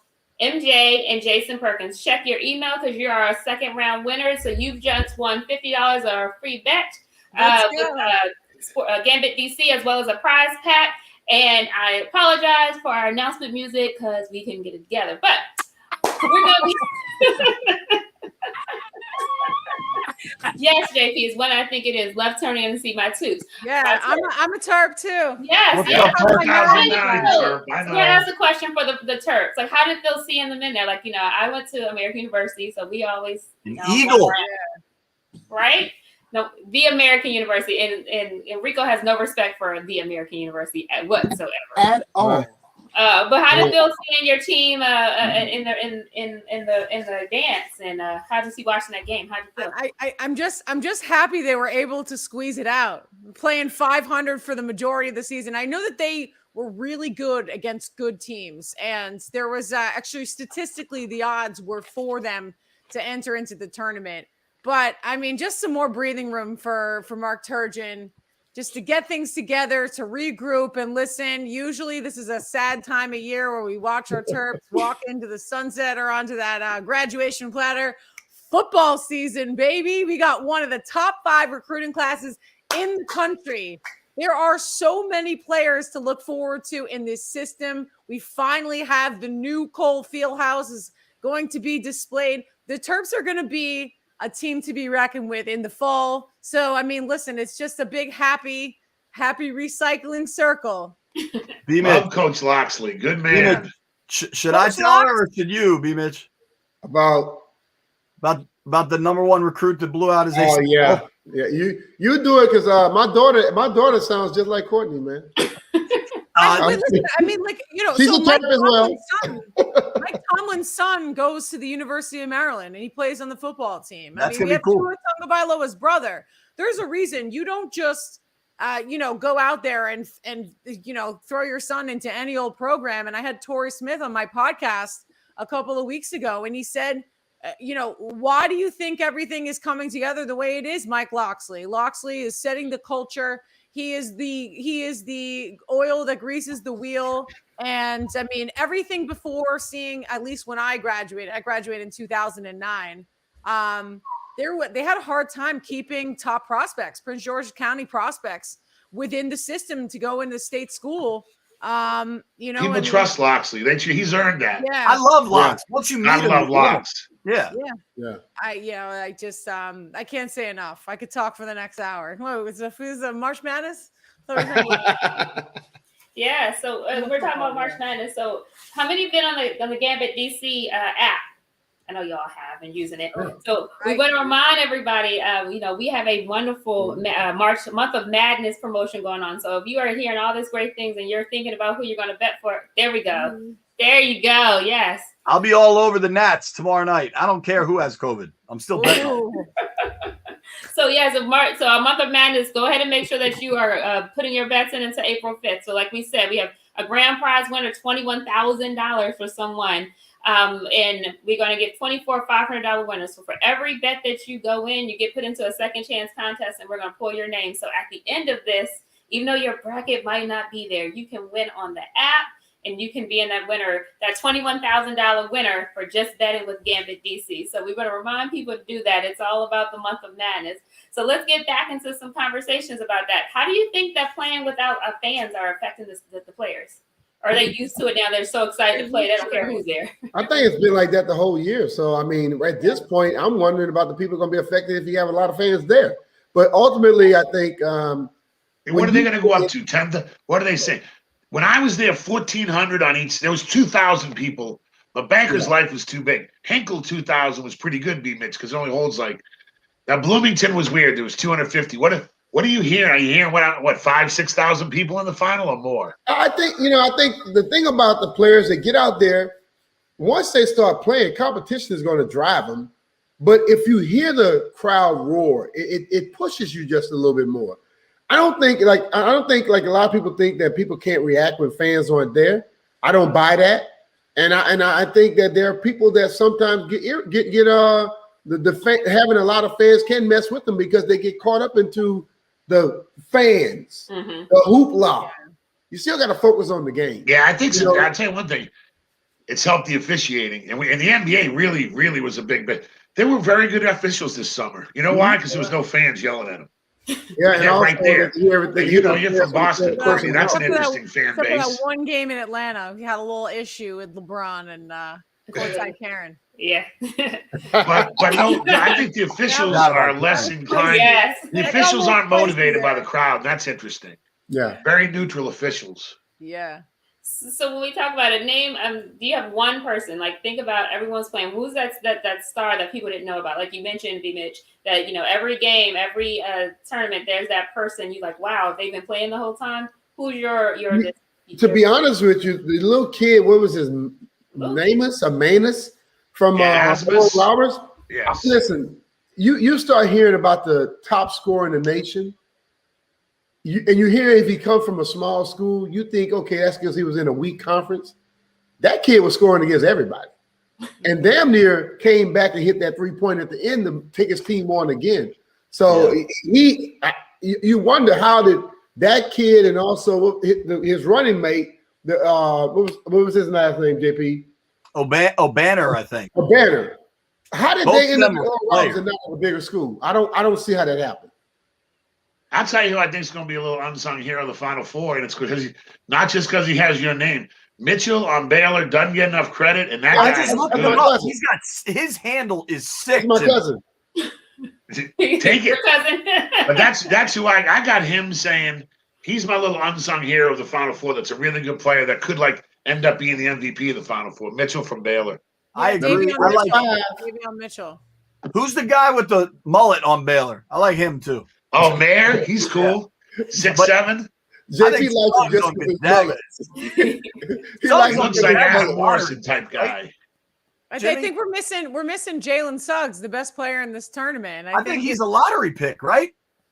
MJ, and Jason Perkins. Check your email because you are our second round winner. So you've just won $50 of a free bet with GambetDC as well as a prize pack. And I apologize for our announcement music because we couldn't get it together. But we're going to be... Yes, JP is what I think it is. Left turning and see my tooth. Yeah, I'm a Terp too. Yes. I know. That's a question for the Terps. Like, how did it feel seeing them in there? Like, I went to American University, so we always Eagle, right? No, the American University, and Rico has no respect for the American University whatsoever. At all. But how did Bill seeing your team in the dance, and how did he watching that game? How did you feel? I'm just happy they were able to squeeze it out, playing 500 for the majority of the season. I know that they were really good against good teams, and there was actually statistically the odds were for them to enter into the tournament. But I mean, just some more breathing room for Mark Turgeon, just to get things together, to regroup and listen. Usually this is a sad time of year where we watch our Terps walk into the sunset or onto that graduation platter. Football season, baby. We got one of the top 5 recruiting classes in the country. There are so many players to look forward to in this system. We finally have the new Cole Fieldhouse is going to be displayed. The Terps are going to be a team to be reckoned with in the fall. So, I mean, listen, it's just a big, happy recycling circle. Love Coach Loxley. Good man. Should I tell her or should you, B-Mitch? About the number 1 recruit that blew out his Oh yeah. Yeah, you do it because my daughter sounds just like Courtney, man. Listen, I mean, like, you know, she's so a Terp as well. Mike Tomlin's son goes to the University of Maryland and he plays on the football team. That's I mean, we gonna have be cool. Tua Tagovailoa's brother. There's a reason you don't just go out there and throw your son into any old program. And I had Torrey Smith on my podcast a couple of weeks ago, and he said, why do you think everything is coming together the way it is, Mike Loxley? Loxley is setting the culture. He is the oil that greases the wheel. And I mean, everything before seeing, at least when I graduated in 2009. They had a hard time keeping top prospects, Prince George's County prospects within the system to go into state school. People trust Loxley. He's earned that. Yeah. I love Lox. Once you meet him, I love Lox. Yeah. I can't say enough. I could talk for the next hour. Whoa, is a March Madness? Yeah, so we're talking about March Madness. So how many have been on the GambetDC app? I know y'all have been using it. So we want to remind everybody, we have a wonderful month of madness promotion going on. So if you are hearing all these great things and you're thinking about who you're going to bet for, there we go. There you go. Yes. I'll be all over the Nats tomorrow night. I don't care who has COVID. I'm still betting. So a month of madness. Go ahead and make sure that you are putting your bets in until April 5th. So like we said, we have a grand prize winner, $21,000 for someone. And we're going to get 24 $500 winners. So for every bet that you go in, you get put into a second chance contest, and we're going to pull your name. So at the end of this, even though your bracket might not be there, you can win on the app, and you can be in that $21,000 winner for just betting with GambetDC. So we're going to remind people to do that. It's all about the month of madness. So let's get back into some conversations about that. How do you think that playing without fans are affecting the players? Are they used to it now? They're so excited to play. They don't care who's there. I think it's been like that the whole year. So, I mean, at this point, I'm wondering about the people going to be affected if you have a lot of fans there. But ultimately, I think what are they going to go up to? 10? What do they say? When I was there, 1,400 on each. There was 2,000 people. But Banker's Life was too big. Henkel 2,000 was pretty good, B-Mitch, because it only holds like – now Bloomington was weird. There was 250. What are you hearing? Are you hearing what 5,000-6,000 people in the final or more? I think the thing about the players that get out there, once they start playing, competition is going to drive them. But if you hear the crowd roar, it pushes you just a little bit more. I don't think like a lot of people think that people can't react when fans aren't there. I don't buy that, and I think that there are people that sometimes having a lot of fans can mess with them because they get caught up into the fans, the hoopla. You still got to focus on the game. Yeah, I think so. I'll tell you one thing. It's helped the officiating. And the NBA really, really was a big bet. They were very good officials this summer. You know why? Because there was no fans yelling at them. Yeah, and they're right there. You're from Boston. I mean, that's an interesting fan base. That one game in Atlanta, we had a little issue with LeBron and courtside Karen. Yeah. but no, I think the officials are less inclined. Yes. The officials aren't motivated by the crowd. That's interesting. Yeah. Very neutral officials. Yeah. So when we talk about a name, do you have one person? Like, think about everyone's playing. Who's that star that people didn't know about? Like you mentioned, B-Mitch, that every game, every tournament, there's that person. You're like, wow, they've been playing the whole time. Who's your To be honest with you, the little kid, what was his Manus from Oral Roberts? Yes. Listen, you start hearing about the top scorer in the nation, and you hear if he comes from a small school, you think, okay, that's because he was in a weak conference. That kid was scoring against everybody. And damn near came back and hit that 3-point at the end to take his team on again. So you wonder how did that kid and also his running mate, what was his last name, JP? O'Banner, I think. O'Banner. How did Both they end up of them in were Oral Roberts and not in a bigger school? I don't see how that happened. I'll tell you who I think is going to be a little unsung hero of the Final Four, and it's because not just because he has your name. Mitchell on Baylor doesn't get enough credit, and that guy is good. He's got his handle is sick. My cousin. Take Your it. cousin. But that's who I got him saying he's my little unsung hero of the Final Four. That's a really good player that could end up being the MVP of the Final Four. Mitchell from Baylor. I agree. Davion Mitchell. Who's the guy with the mullet on Baylor? I like him too. Oh, Mayer, he's cool. 6'7". JP likes it just with his mullet. He looks like Adam Morrison type guy. I think we're missing Jalen Suggs, the best player in this tournament. I think he's a lottery pick, right?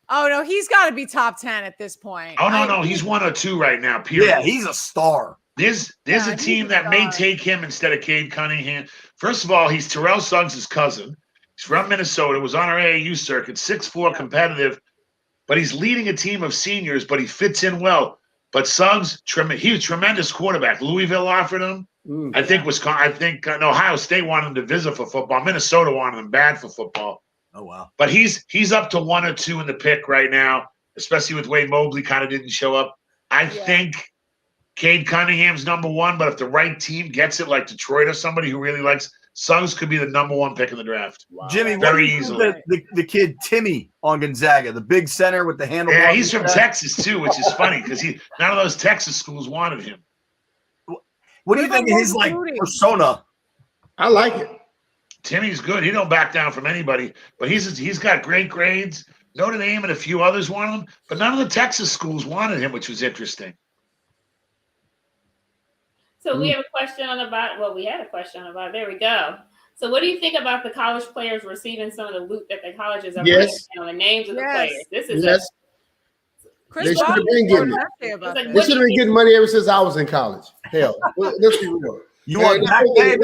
Oh no, he's got to be top 10 at this point. Oh no, he's 1 or 2 right now. Period. Yeah, he's a star. There's a team that may take him instead of Cade Cunningham. First of all, he's Terrell Suggs' cousin. He's from Minnesota. Was on our AAU circuit. 6'4", competitive, but he's leading a team of seniors. But he fits in well. But Suggs, he was a tremendous quarterback. Louisville offered him. I think Ohio State wanted him to visit for football. Minnesota wanted him bad for football. Oh wow! But he's up to 1 or 2 in the pick right now, especially with Wade Mobley kind of didn't show up. I think Cade Cunningham's number 1, but if the right team gets it, like Detroit or somebody who really likes Suggs, could be the number 1 pick in the draft. Wow. Jimmy, very easily. The kid Timmy on Gonzaga, the big center with the handle. Yeah, he's from Texas too, which is funny because none of those Texas schools wanted him. What do you think of his persona? I like it. Timmy's good. He don't back down from anybody, but he's got great grades. Notre Dame and a few others wanted him, but none of the Texas schools wanted him, which was interesting. So we have a question on about. Well, we had a question about. There we go. So, what do you think about the college players receiving some of the loot that the colleges are putting on the names of the players? This is they should have been getting it. They should have been getting money ever since I was in college. Hell, let's be real. You want back pay?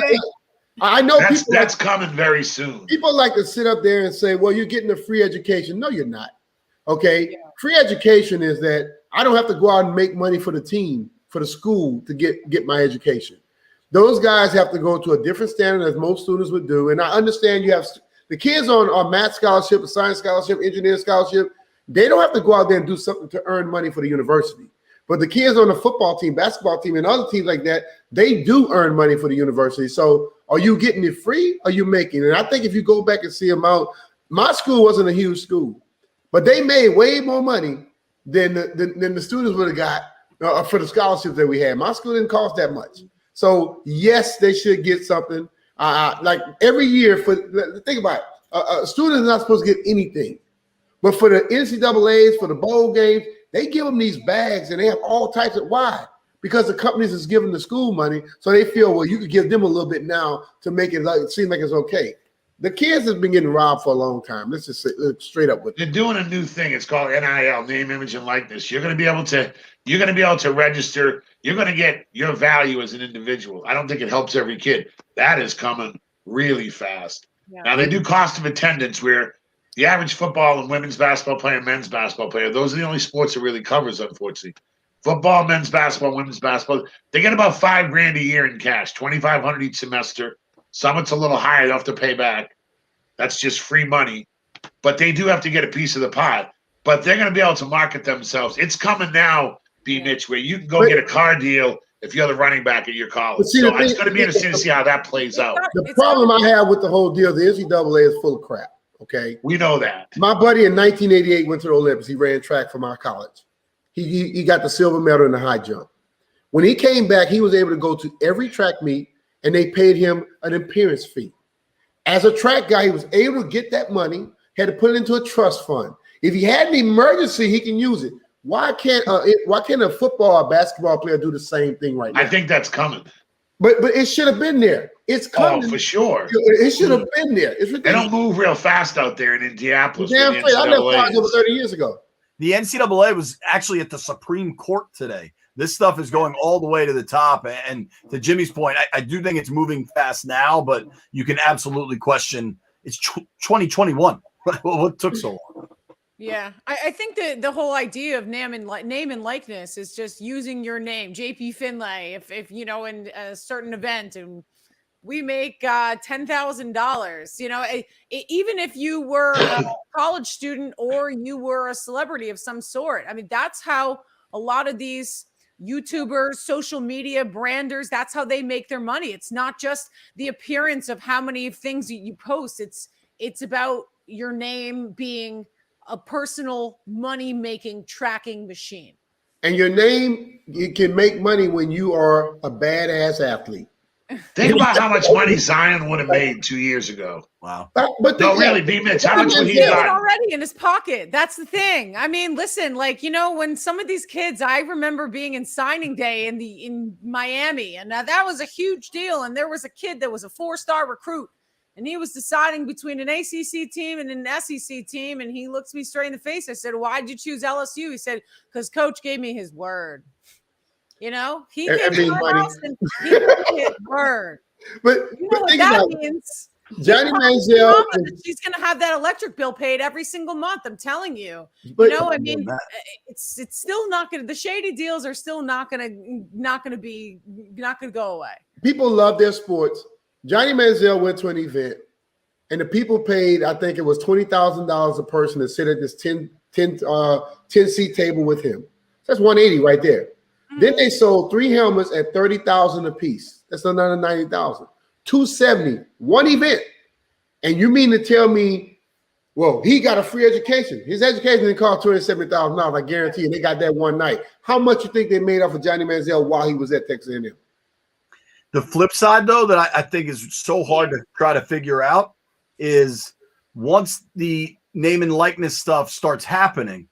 I know that's coming very soon. People like to sit up there and say, "Well, you're getting a free education." No, you're not. Okay, free education is that I don't have to go out and make money for the team, for the school to get my education. Those guys have to go to a different standard as most students would do. And I understand you have the kids on math scholarship, a science scholarship, engineering scholarship. They don't have to go out there and do something to earn money for the university. But the kids on the football team, basketball team, and other teams like that, they do earn money for the university. So are you getting it free? Or are you making it? And I think if you go back and see them out, my school wasn't a huge school, but they made way more money than the students would have got for the scholarships that we had. My school didn't cost that much. So yes, they should get something. Like every year think about it. A student is not supposed to get anything. But for the NCAAs, for the bowl games, they give them these bags and they have all types of why? Because the companies is giving the school money, so they feel, well, you could give them a little bit now to make it seem like it's okay. The kids have been getting robbed for a long time. Let's just say straight up with it. They're doing a new thing. It's called NIL, name, image, and likeness. You're going to be able to register. You're going to get your value as an individual. I don't think it helps every kid. That is coming really fast. Yeah. Now they do cost of attendance where the average football and women's basketball player, men's basketball player, those are the only sports it really covers, unfortunately. Football, men's basketball, women's basketball, they get about $5,000 a year in cash, $2,500 each semester. Some it's a little higher, they'll have to pay back. That's just free money. But they do have to get a piece of the pie. But they're going to be able to market themselves. It's coming now, Mitch, where you can go get a car deal if you're the running back at your college. So it's going to be interesting to see how that plays out. The problem I have with the whole deal, the NCAA is full of crap. Okay, we know that. My buddy in 1988 went to the Olympics. He ran track for my college. He got the silver medal in the high jump. When he came back, he was able to go to every track meet, and they paid him an appearance fee. As a track guy, he was able to get that money, had to put it into a trust fund. If he had an emergency, he can use it. Why can't a football or basketball player do the same thing right now? I think that's coming. But it should have been there. It's coming. Oh, for sure. It should have been there. It's They don't move real fast out there in Indianapolis. Damn where the straight. I left NCAA college over is. 30 years ago. The NCAA was actually at the Supreme Court today. This stuff is going all the way to the top. And to Jimmy's point, I do think it's moving fast now, but you can absolutely question it's 2021. What took so long? Yeah, I think the whole idea of name and likeness is just using your name, JP Finlay. If you know, in a certain event, and we make $10,000. You know, even if you were a college student or you were a celebrity of some sort. I mean, that's how a lot of these YouTubers, social media branders, that's how they make their money. It's not just the appearance of how many things you post. It's about your name being a personal money-making tracking machine. And your name, you can make money when you are a badass athlete. Think about how much money Zion would have made 2 years ago. Wow. But No, really, B-Mitch, how much would he He has it got? already in his pocket. That's the thing. I mean, listen, like, you know, when some of these kids, I remember being in signing day in Miami, and that was a huge deal. And there was a kid that was a 4-star recruit, and he was deciding between an ACC team and an SEC team. And he looked me straight in the face. I said, "Why'd you choose LSU?" He said, "Because coach gave me his word." You know, he came to my house and he gave me his word. But, You know but what think that about it. means? Johnny Manziel. She's going to have that electric bill paid every single month. I'm telling you. But, You know, I mean, it's still not going to. The shady deals are still not going to go away. people love their sports. Johnny Manziel went to an event, and the people paid, I think it was $20,000 a person to sit at this 10 seat table with him. That's $180 right there. Mm-hmm. Then they sold 3 helmets at $30,000 a piece. That's another $90,000. $270, one event. And you mean to tell me, well, he got a free education. His education didn't cost $270,000, I guarantee you. They got that one night. How much you think they made off of Johnny Manziel while he was at Texas A&M? The flip side, though, that I think is so hard to try to figure out is once the name and likeness stuff starts happening,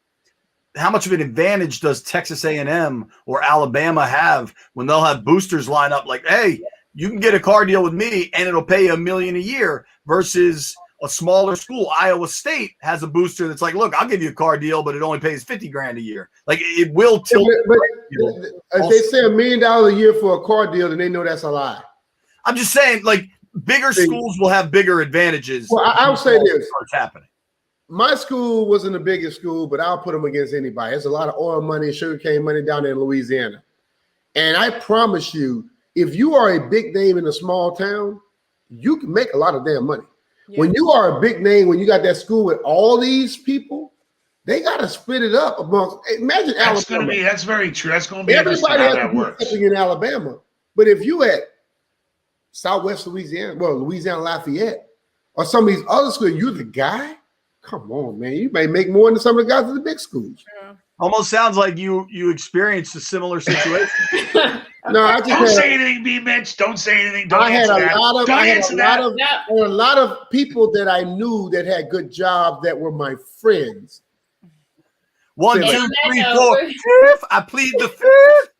how much of an advantage does Texas A&M or Alabama have when they'll have boosters line up like, hey, you can get a car deal with me and it'll pay you $1 million a year versus a smaller school. Iowa State has a booster that's like, look, I'll give you a car deal, but it only pays $50,000 a year. Like it will tilt. But if they say $1 million a year for a car deal, then they know that's a lie. I'm just saying, like, bigger schools will have bigger advantages. Well, I'll say this. Starts happening. My school wasn't the biggest school, but I'll put them against anybody. There's a lot of oil money, sugarcane money down there in Louisiana. And I promise you, if you are a big name in a small town, you can make a lot of damn money. Yeah. When you are a big name, when you got that school with all these people, they got to split it up amongst. Imagine Alabama. That's very true. That's going to be everybody interesting how that works. In Alabama, but if you at Southwest Louisiana, well, Louisiana Lafayette, or some of these other schools, you're the guy. Come on, man. You may make more than some of the guys at the big schools. Yeah. Almost sounds like you experienced a similar situation. No, I just don't say anything, B. Mitch. Don't say anything. Don't answer that. I had a lot of people that I knew that had good jobs that were my friends. 1, 2, 3, 4. Fifth. I plead the fifth.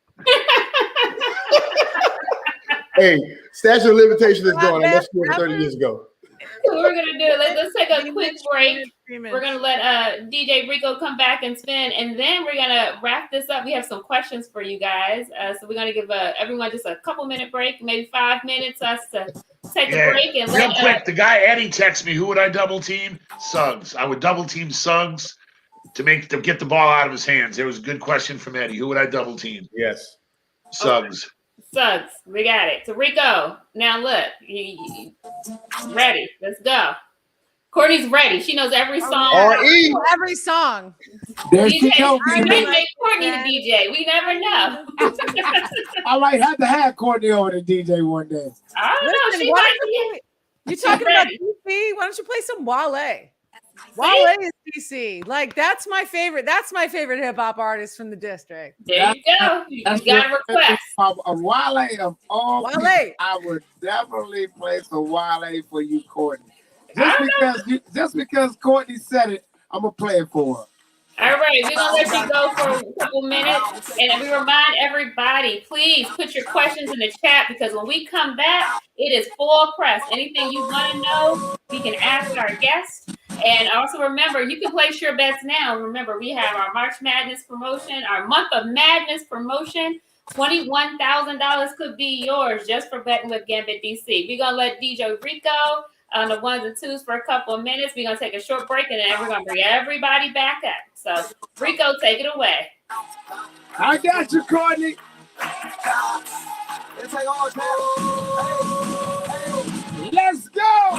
Hey, statute of limitation is gone. I left school 30 years ago. So we're gonna do. Let's take a quick break. We're gonna let DJ Rico come back and spin, and then we're gonna wrap this up. We have some questions for you guys, so we're gonna give everyone just a couple minute break, maybe 5 minutes, us to take a break. And real quick, the guy Eddie texted me, who would I double team? Suggs. I would double team Suggs to get the ball out of his hands. There was a good question from Eddie. Who would I double team? Yes, Okay. Suggs. Suggs, we got it. So Rico, now look, you ready? Let's go. Courtney's ready. She knows every song. Every song. There she goes. We may make Courtney the DJ. We never know. I might have to have Courtney over to DJ one day. I don't know. She might be. You talking about DC? Why don't you play some Wale? Wale is DC. Like that's my favorite. That's my favorite hip hop artist from the district. There you go. You got a request. A Wale of all Wale. people, I would definitely play some Wale for you, Courtney. Just because Courtney said it, I'm gonna play it for her. All right, we're gonna let you go for a couple minutes, and we remind everybody, please put your questions in the chat because when we come back, it is full press. Anything you want to know, we can ask our guests. And also remember, you can place your bets now. Remember, we have our March Madness promotion, our Month of Madness promotion. $21,000 could be yours just for betting with GambetDC. We're gonna let DJ Rico on the ones and twos for a couple of minutes. We're going to take a short break, and then we're going to bring everybody back up. So, Rico, take it away. I got you, Courtney. Let's go.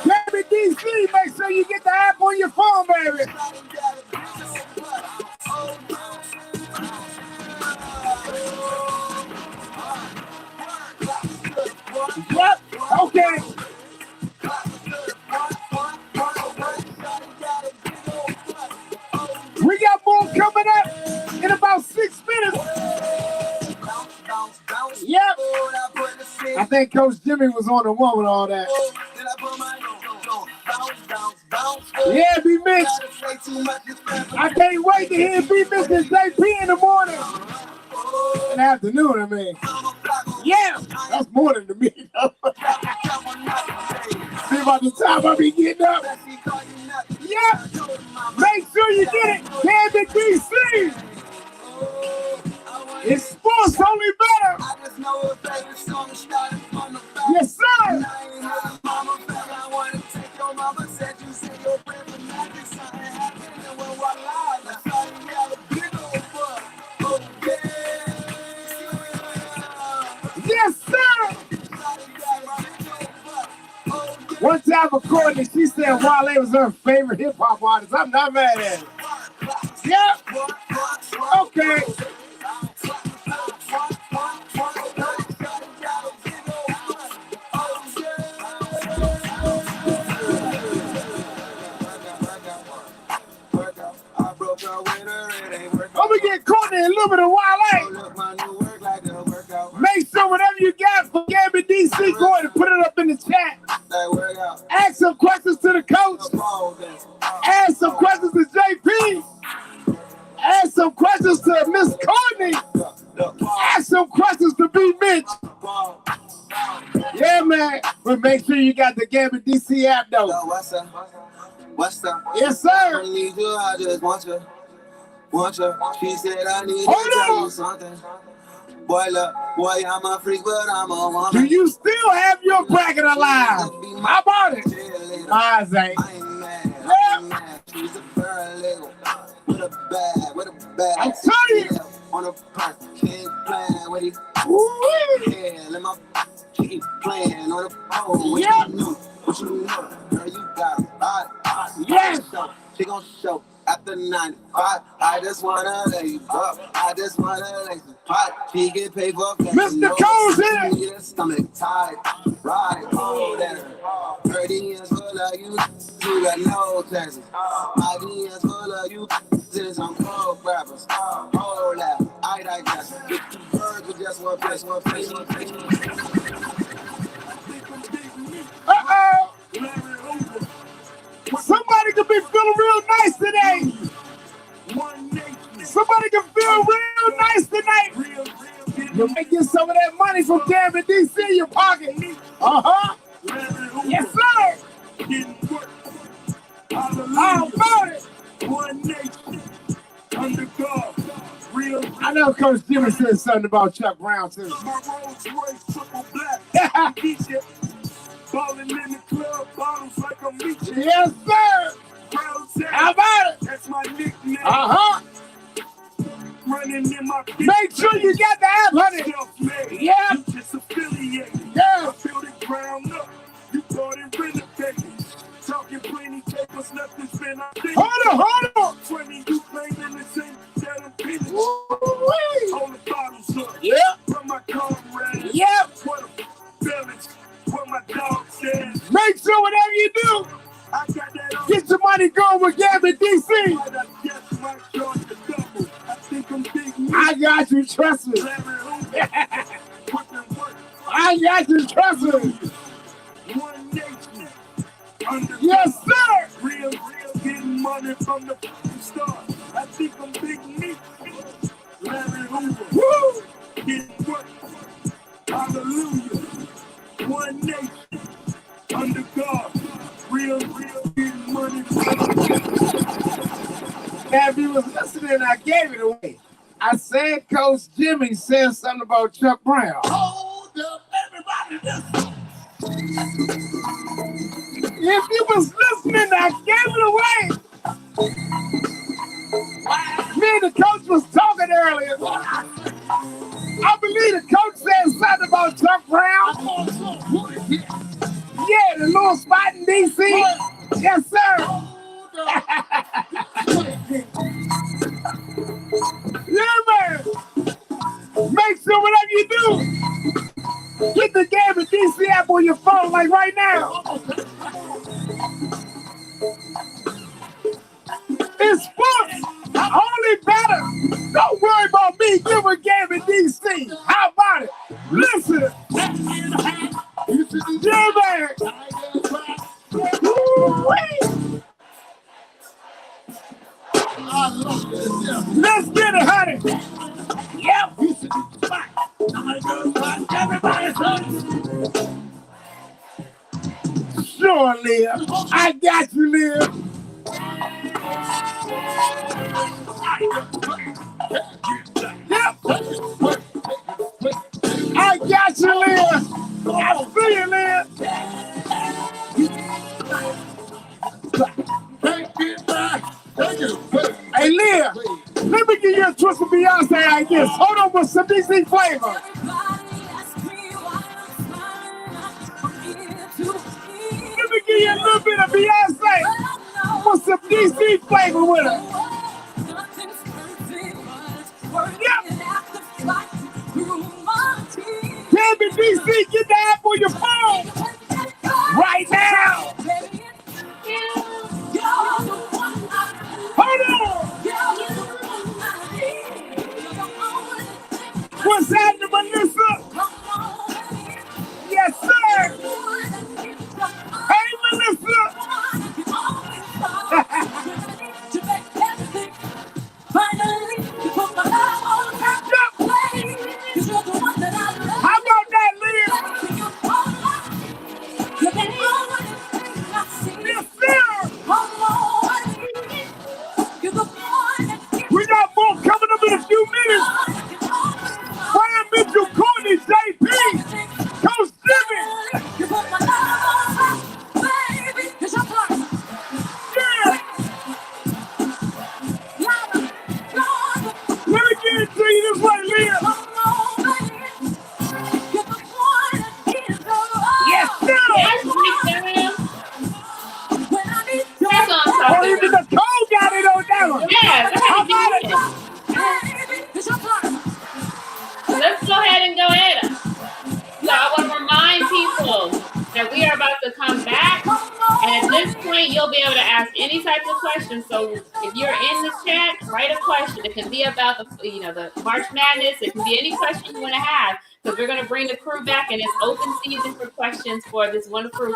GambetDC, make sure you get the app on your phone, baby. Yep. Okay. We got more coming up in about 6 minutes. Yep. I think Coach Jimmy was on the one with all that. Yeah, B Mitch. I can't wait to hear B Mitch and JP in the morning. In the afternoon, I mean. Yeah, that's morning to me. See about the time I be getting up. Yeah, make sure you get it. GambetDC. It's sports only better. Yes, sir. Yes, sir. One time for Courtney, she said Wale was her favorite hip hop artist. I'm not mad at it. Yep. Okay. I'm gonna get Courtney a little bit of Wale. Make sure whatever you got for GambetDC, go ahead and put it up in the chat. Ask some questions to the coach. Ask some questions to JP. Ask some questions to Miss Courtney. Ask some questions to B Mitch. Yeah, man. But make sure you got the GambetDC app, though. What's up? Yes, sir. I don't need you, I just want you. She said I need to tell you something. Boy, look, boy, I'm a freak, but I'm a woman. Do you still have your bracket alive? How about it? Eyes ain't. I ain't mad. She's a paralegal. With a bag. I'm telling you. On a park, can't plan with it. Ooh-wee. Yeah, let my keep playing on the pole. Yep. What you know? Girl, you got it. Yes. She gon' show. After 95, I just wanna lay you up. I just wanna lay you pot. She get paid for Mr. Cole's here. Your stomach tight, right? Oh, that 30 years full of you. You got no taxes. My DMs full of you. Since I'm pro rappers. Oh, that I digress. Get 2 birds with just one place. Uh-oh. Somebody could be feeling real nice today. Somebody can feel real nice tonight. You may get some of that money from GambetDC in your pocket. Uh-huh. Yes, sir. How about it? I know Coach Jimmy said something about Chuck Brown, too. Ballin' in the club, bottles like a meat. Yes, sir. How about it? That's my nickname. Uh-huh. Running in my Make sure you got the app, honey. Yeah. You just affiliated. Yeah. I built it ground up. You bought it renovated. Talking plenty papers, nothing's been out there. Hold on. 20, you claiming the same that I'm feeling. Woo-wee. Hold the bottles up. Yep. From my comrades. Yep. What a balance. What my dog says. Make sure whatever you do, I got that on. get your money going with GambetDC. I guess my charge is double. I think I'm big. I got you, trust me. I got you, trust me. One nation. Yes, sir. money from the start. I think I'm Big Meat. Larry Hoover. Woo! Get work. Hallelujah. One nation. Under God. Real getting money. Now, if you was listening, I gave it away. I said Coach Jimmy said something about Chuck Brown. Hold up, everybody, listen. If you was listening, I gave it away. Me and the coach was talking earlier. I believe the coach said something about Chuck Brown. Yeah, the little spot in DC. Yes, sir. Yeah, man. Make sure whatever you do, get the GambetDC app on your phone, like right now. It's sports, only better. Don't worry about me. Give a GambetDC. How about it? Listen. Yeah, man. Woo-wee. Let's get it, honey. Yep. Sure, Leah. I got you, Leah. Yep. I got you, Leah. I see you, Leah. Hey, Leah, let me give you a twist of Beyonce like this. Hold on with some DC flavor. Let me give you a little bit of Beyonce with some DC flavor with her. Yep. GambetDC, get the app on your phone right now. Hold on. What's happening, Melissa? Yes, sir. Hey, Melissa. How about that, Leah? Yes, sir. We got more coming up in a few minutes. Brian Mitchell, Courtney, JP, Coach Jimmy. Yeah. Let me get it to you this way, Leah. Yes, sir. Oh, even the cold got it on that one. Yeah, How about it? let's go ahead and go at it. So I want to remind people that we are about to come back. And at this point, you'll be able to ask any type of question. So if you're in the chat, write a question. It can be about the March Madness. It can be any question you want to have, because we're going to bring the crew back, and it's open season for questions for this wonderful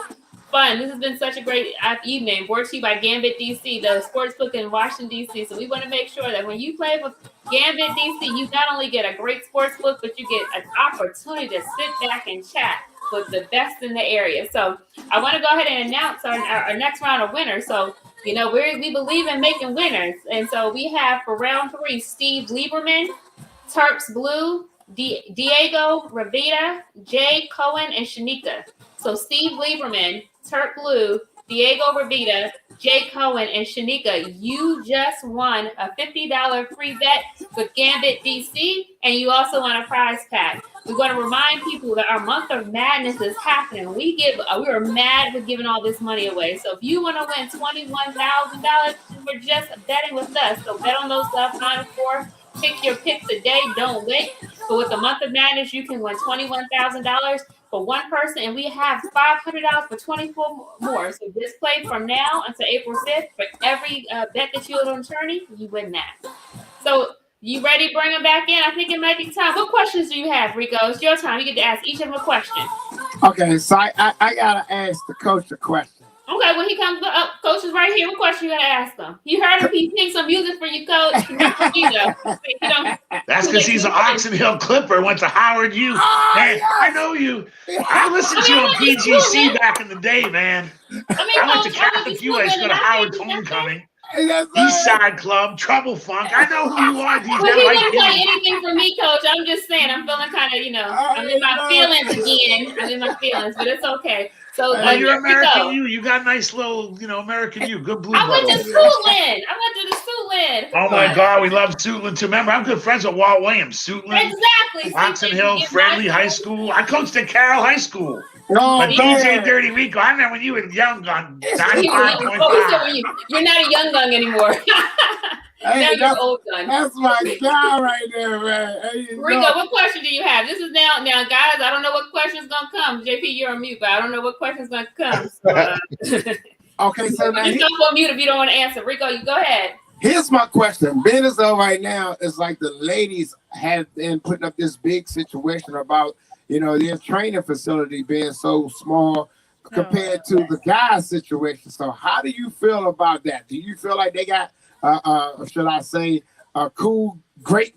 fun. This has been such a great evening. Brought to you by GambetDC, the sports book in Washington, D.C. So we want to make sure that when you play with GambetDC, you not only get a great sports book, but you get an opportunity to sit back and chat with the best in the area. So I want to go ahead and announce our next round of winners. So, we believe in making winners. And so we have for round 3, Steve Lieberman, Terps Blue, Diego Rivera, Jay Cohen, and Shanika. So Steve Lieberman, Terp Blue, Diego Rivera, Jay Cohen, and Shanika, you just won a $50 free bet with GambetDC, and you also won a prize pack. We want to remind people that our month of madness is happening. We are mad with giving all this money away. So if you want to win $21,000 for just betting with us, so bet on those Final Four. Pick your pick today. Don't wait. But with the month of madness, you can win $21,000 for one person, and we have $500 for 24 more. So just play from now until April 5th. For every bet that you on attorney, you win that. So you ready to bring them back in? I think it might be time. What questions do you have, Rico? It's your time. You get to ask each of them a question. Okay, so I gotta ask the coach a question. Okay. Okay, when he comes up, coach is right here. What question you gonna ask him? You heard him. He sing some music for you, coach. Not for you, though. That's because he's an Oxon Hill Clipper. Went to Howard U. Man, I know you. I listened to you on PGC back in the day, man. I went to Catholic U. I used to go to Howard's Homecoming. East Side Club, Trouble Funk. I know who you are. Well, he didn't play anything for me, coach. I'm just saying. I'm feeling kind of, I'm in my feelings again. I'm in my feelings, but it's okay. So you're American U. You got nice little, American U. Good blue. I went to the Suitland. Oh my God, we love Suitland too. Remember, I'm good friends with Walt Williams. Suitland, exactly. Oxon Hill, Friendly High School. I coached at Carroll High School. Oh, but DJ Dirty Rico, I remember when you were young on 95.5. You're not a young gun anymore. Now you're old gun. That's my guy right there, man. Hey, Rico, what question do you have? This is now, guys. I don't know what question's gonna come. JP, you're on mute, but I don't know what question's gonna come. So, okay, so now just go on mute if you don't want to answer. Rico, you go ahead. Here's my question. Being as though right now it's like the ladies have been putting up this big situation about their training facility being so small compared to the guys' situation. So how do you feel about that? Do you feel like they got should I say a cool great,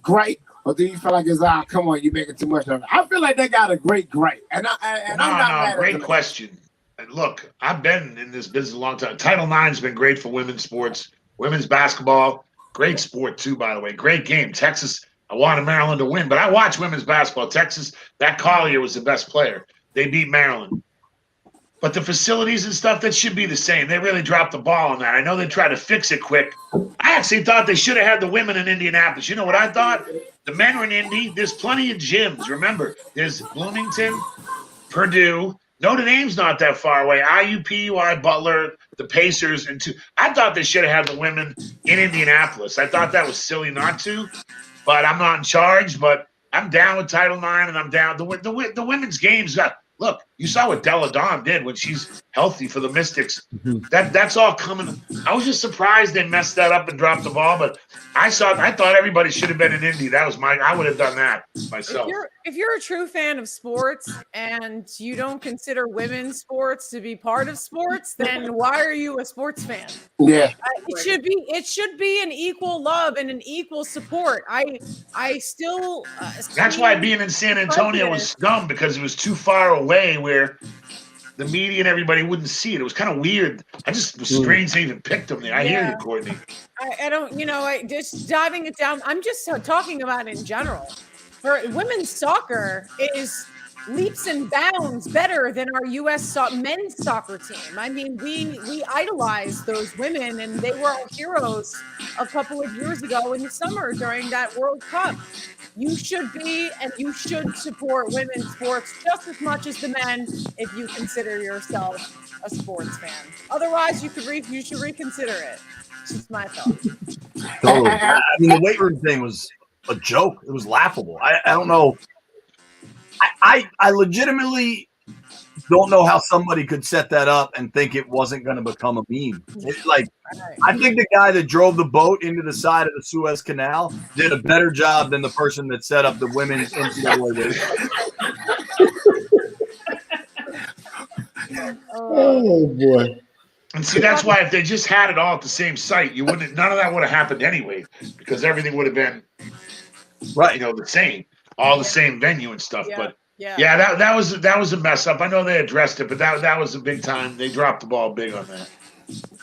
or do you feel like it's come on, you're making too much of it? I feel like they got a great, and I'm not mad at great question. And look, I've been in this business a long time. Title IX's been great for women's sports, women's basketball, great sport too, by the way. Great game. Texas, I wanted Maryland to win, but I watch women's basketball. Texas, that Collier was the best player. They beat Maryland. But the facilities and stuff, that should be the same. They really dropped the ball on that. I know they tried to fix it quick. I actually thought they should have had the women in Indianapolis. You know what I thought? The men were in Indy. There's plenty of gyms. Remember, there's Bloomington, Purdue. Notre Dame's not that far away. IUPUI, Butler, the Pacers, and I thought they should have had the women in Indianapolis. I thought that was silly not to, but I'm not in charge. But I'm down with Title IX, and I'm down. The women's games got. Look, you saw what Della Dawn did when she's healthy for the Mystics. That's all coming. I was just surprised they messed that up and dropped the ball, but I thought everybody should have been in Indy. That was I would have done that myself. If you're a true fan of sports and you don't consider women's sports to be part of sports, then why are you a sports fan? Yeah, it should be an equal love and an equal support. I still. That's why being in San Antonio was dumb, because it was too far away where the media and everybody wouldn't see it. It was kind of weird. I just was strange they even picked them there. I hear you, Courtney. I don't, I just diving it down. I'm just talking about in general. For women's soccer is leaps and bounds better than our U.S. men's soccer team. I mean, we idolize those women, and they were our heroes a couple of years ago in the summer during that World Cup. You should be, and you should support women's sports just as much as the men if you consider yourself a sports fan. Otherwise, you should reconsider it. It's just my thought. Totally. I mean, the weight room thing was a joke. It was laughable. I don't know. I legitimately don't know how somebody could set that up and think it wasn't going to become a meme. It's like, I think the guy that drove the boat into the side of the Suez Canal did a better job than the person that set up the women's NCAA. Oh boy! And see, that's why if they just had it all at the same site, none of that would have happened anyway, because everything would have been right, the same, all the same venue and stuff. Yeah. But that was a mess up. I know they addressed it, but that was a big time. They dropped the ball big on that.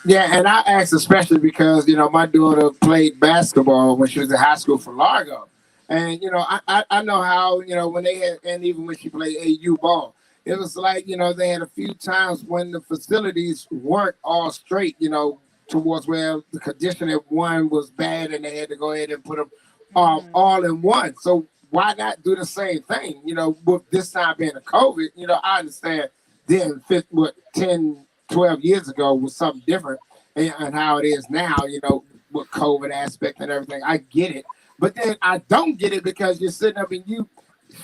Yeah, and I asked especially because my daughter played basketball when she was in high school for Largo, and I know how when they had, and even when she played AU ball, it was like they had a few times when the facilities weren't all straight, towards where the condition of one was bad, and they had to go ahead and put them all in one. So why not do the same thing? With this time being a COVID, I understand then 10, 12 years ago was something different and how it is now, with COVID aspect and everything. I get it. But then I don't get it because you're sitting up and you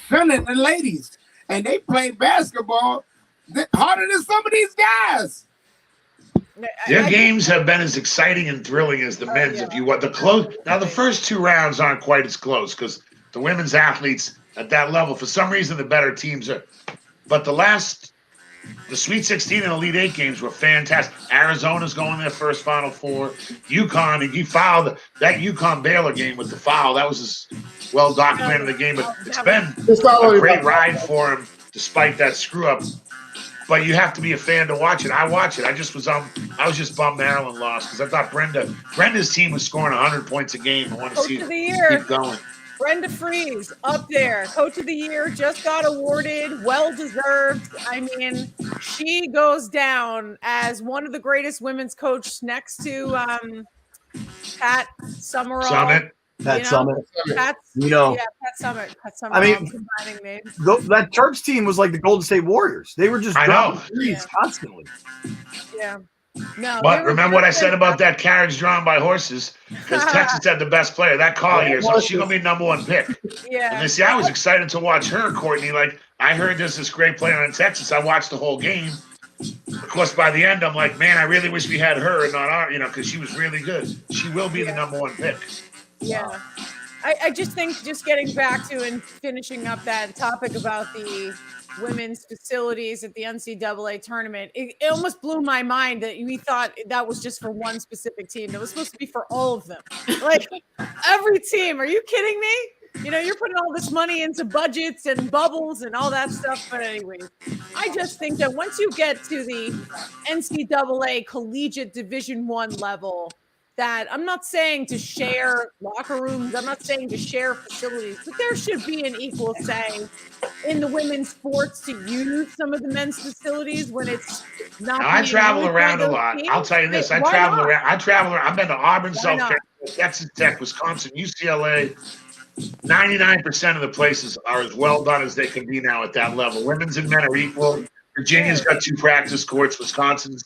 shunning the ladies, and they play basketball harder than some of these guys. Their games have been as exciting and thrilling as the men's. Yeah. If you want the first two rounds aren't quite as close because the women's athletes at that level, for some reason, the better teams are. But the last The Sweet 16 and Elite 8 games were fantastic. Arizona's going their first Final Four. UConn, and you fouled that UConn Baylor game with the foul. That was as well documented in the game, but it's been a great ride for him despite that screw up. But you have to be a fan to watch it. I watch it. I was just bummed Maryland lost because I thought Brenda's team was scoring 100 points a game. I want to see it keep going. Brenda Freeze up there, Coach of the Year, just got awarded, well deserved. I mean, she goes down as one of the greatest women's coaches next to Pat Summerall. Summit. Pat Summit. Pat Summit. I mean, that Terps team was like the Golden State Warriors. They were just dropping threes constantly. Yeah. No, but remember what I said about that carriage drawn by horses? Because Texas had the best player that call year, so she's gonna be number 1 pick. Yeah. And I was excited to watch her, Courtney. Like I heard there's this great player in Texas. I watched the whole game. Of course, by the end, I'm like, man, I really wish we had her and not our, because she was really good. She will be the number 1 pick. Yeah. I just think just getting back to and finishing up that topic about the women's facilities at the NCAA tournament, it almost blew my mind that we thought that was just for one specific team. It was supposed to be for all of them. Like every team. Are you kidding me? You're putting all this money into budgets and bubbles and all that stuff. But anyway, I just think that once you get to the NCAA collegiate Division I level, that I'm not saying to share locker rooms, I'm not saying to share facilities, but there should be an equal say in the women's sports to use some of the men's facilities when it's not. I travel around a lot. I'll tell you this: I travel around. I've been to Auburn, South Carolina, Texas Tech, Wisconsin, UCLA. 99% of the places are as well done as they can be now at that level. Women's and men are equal. Virginia's got 2 practice courts. Wisconsin's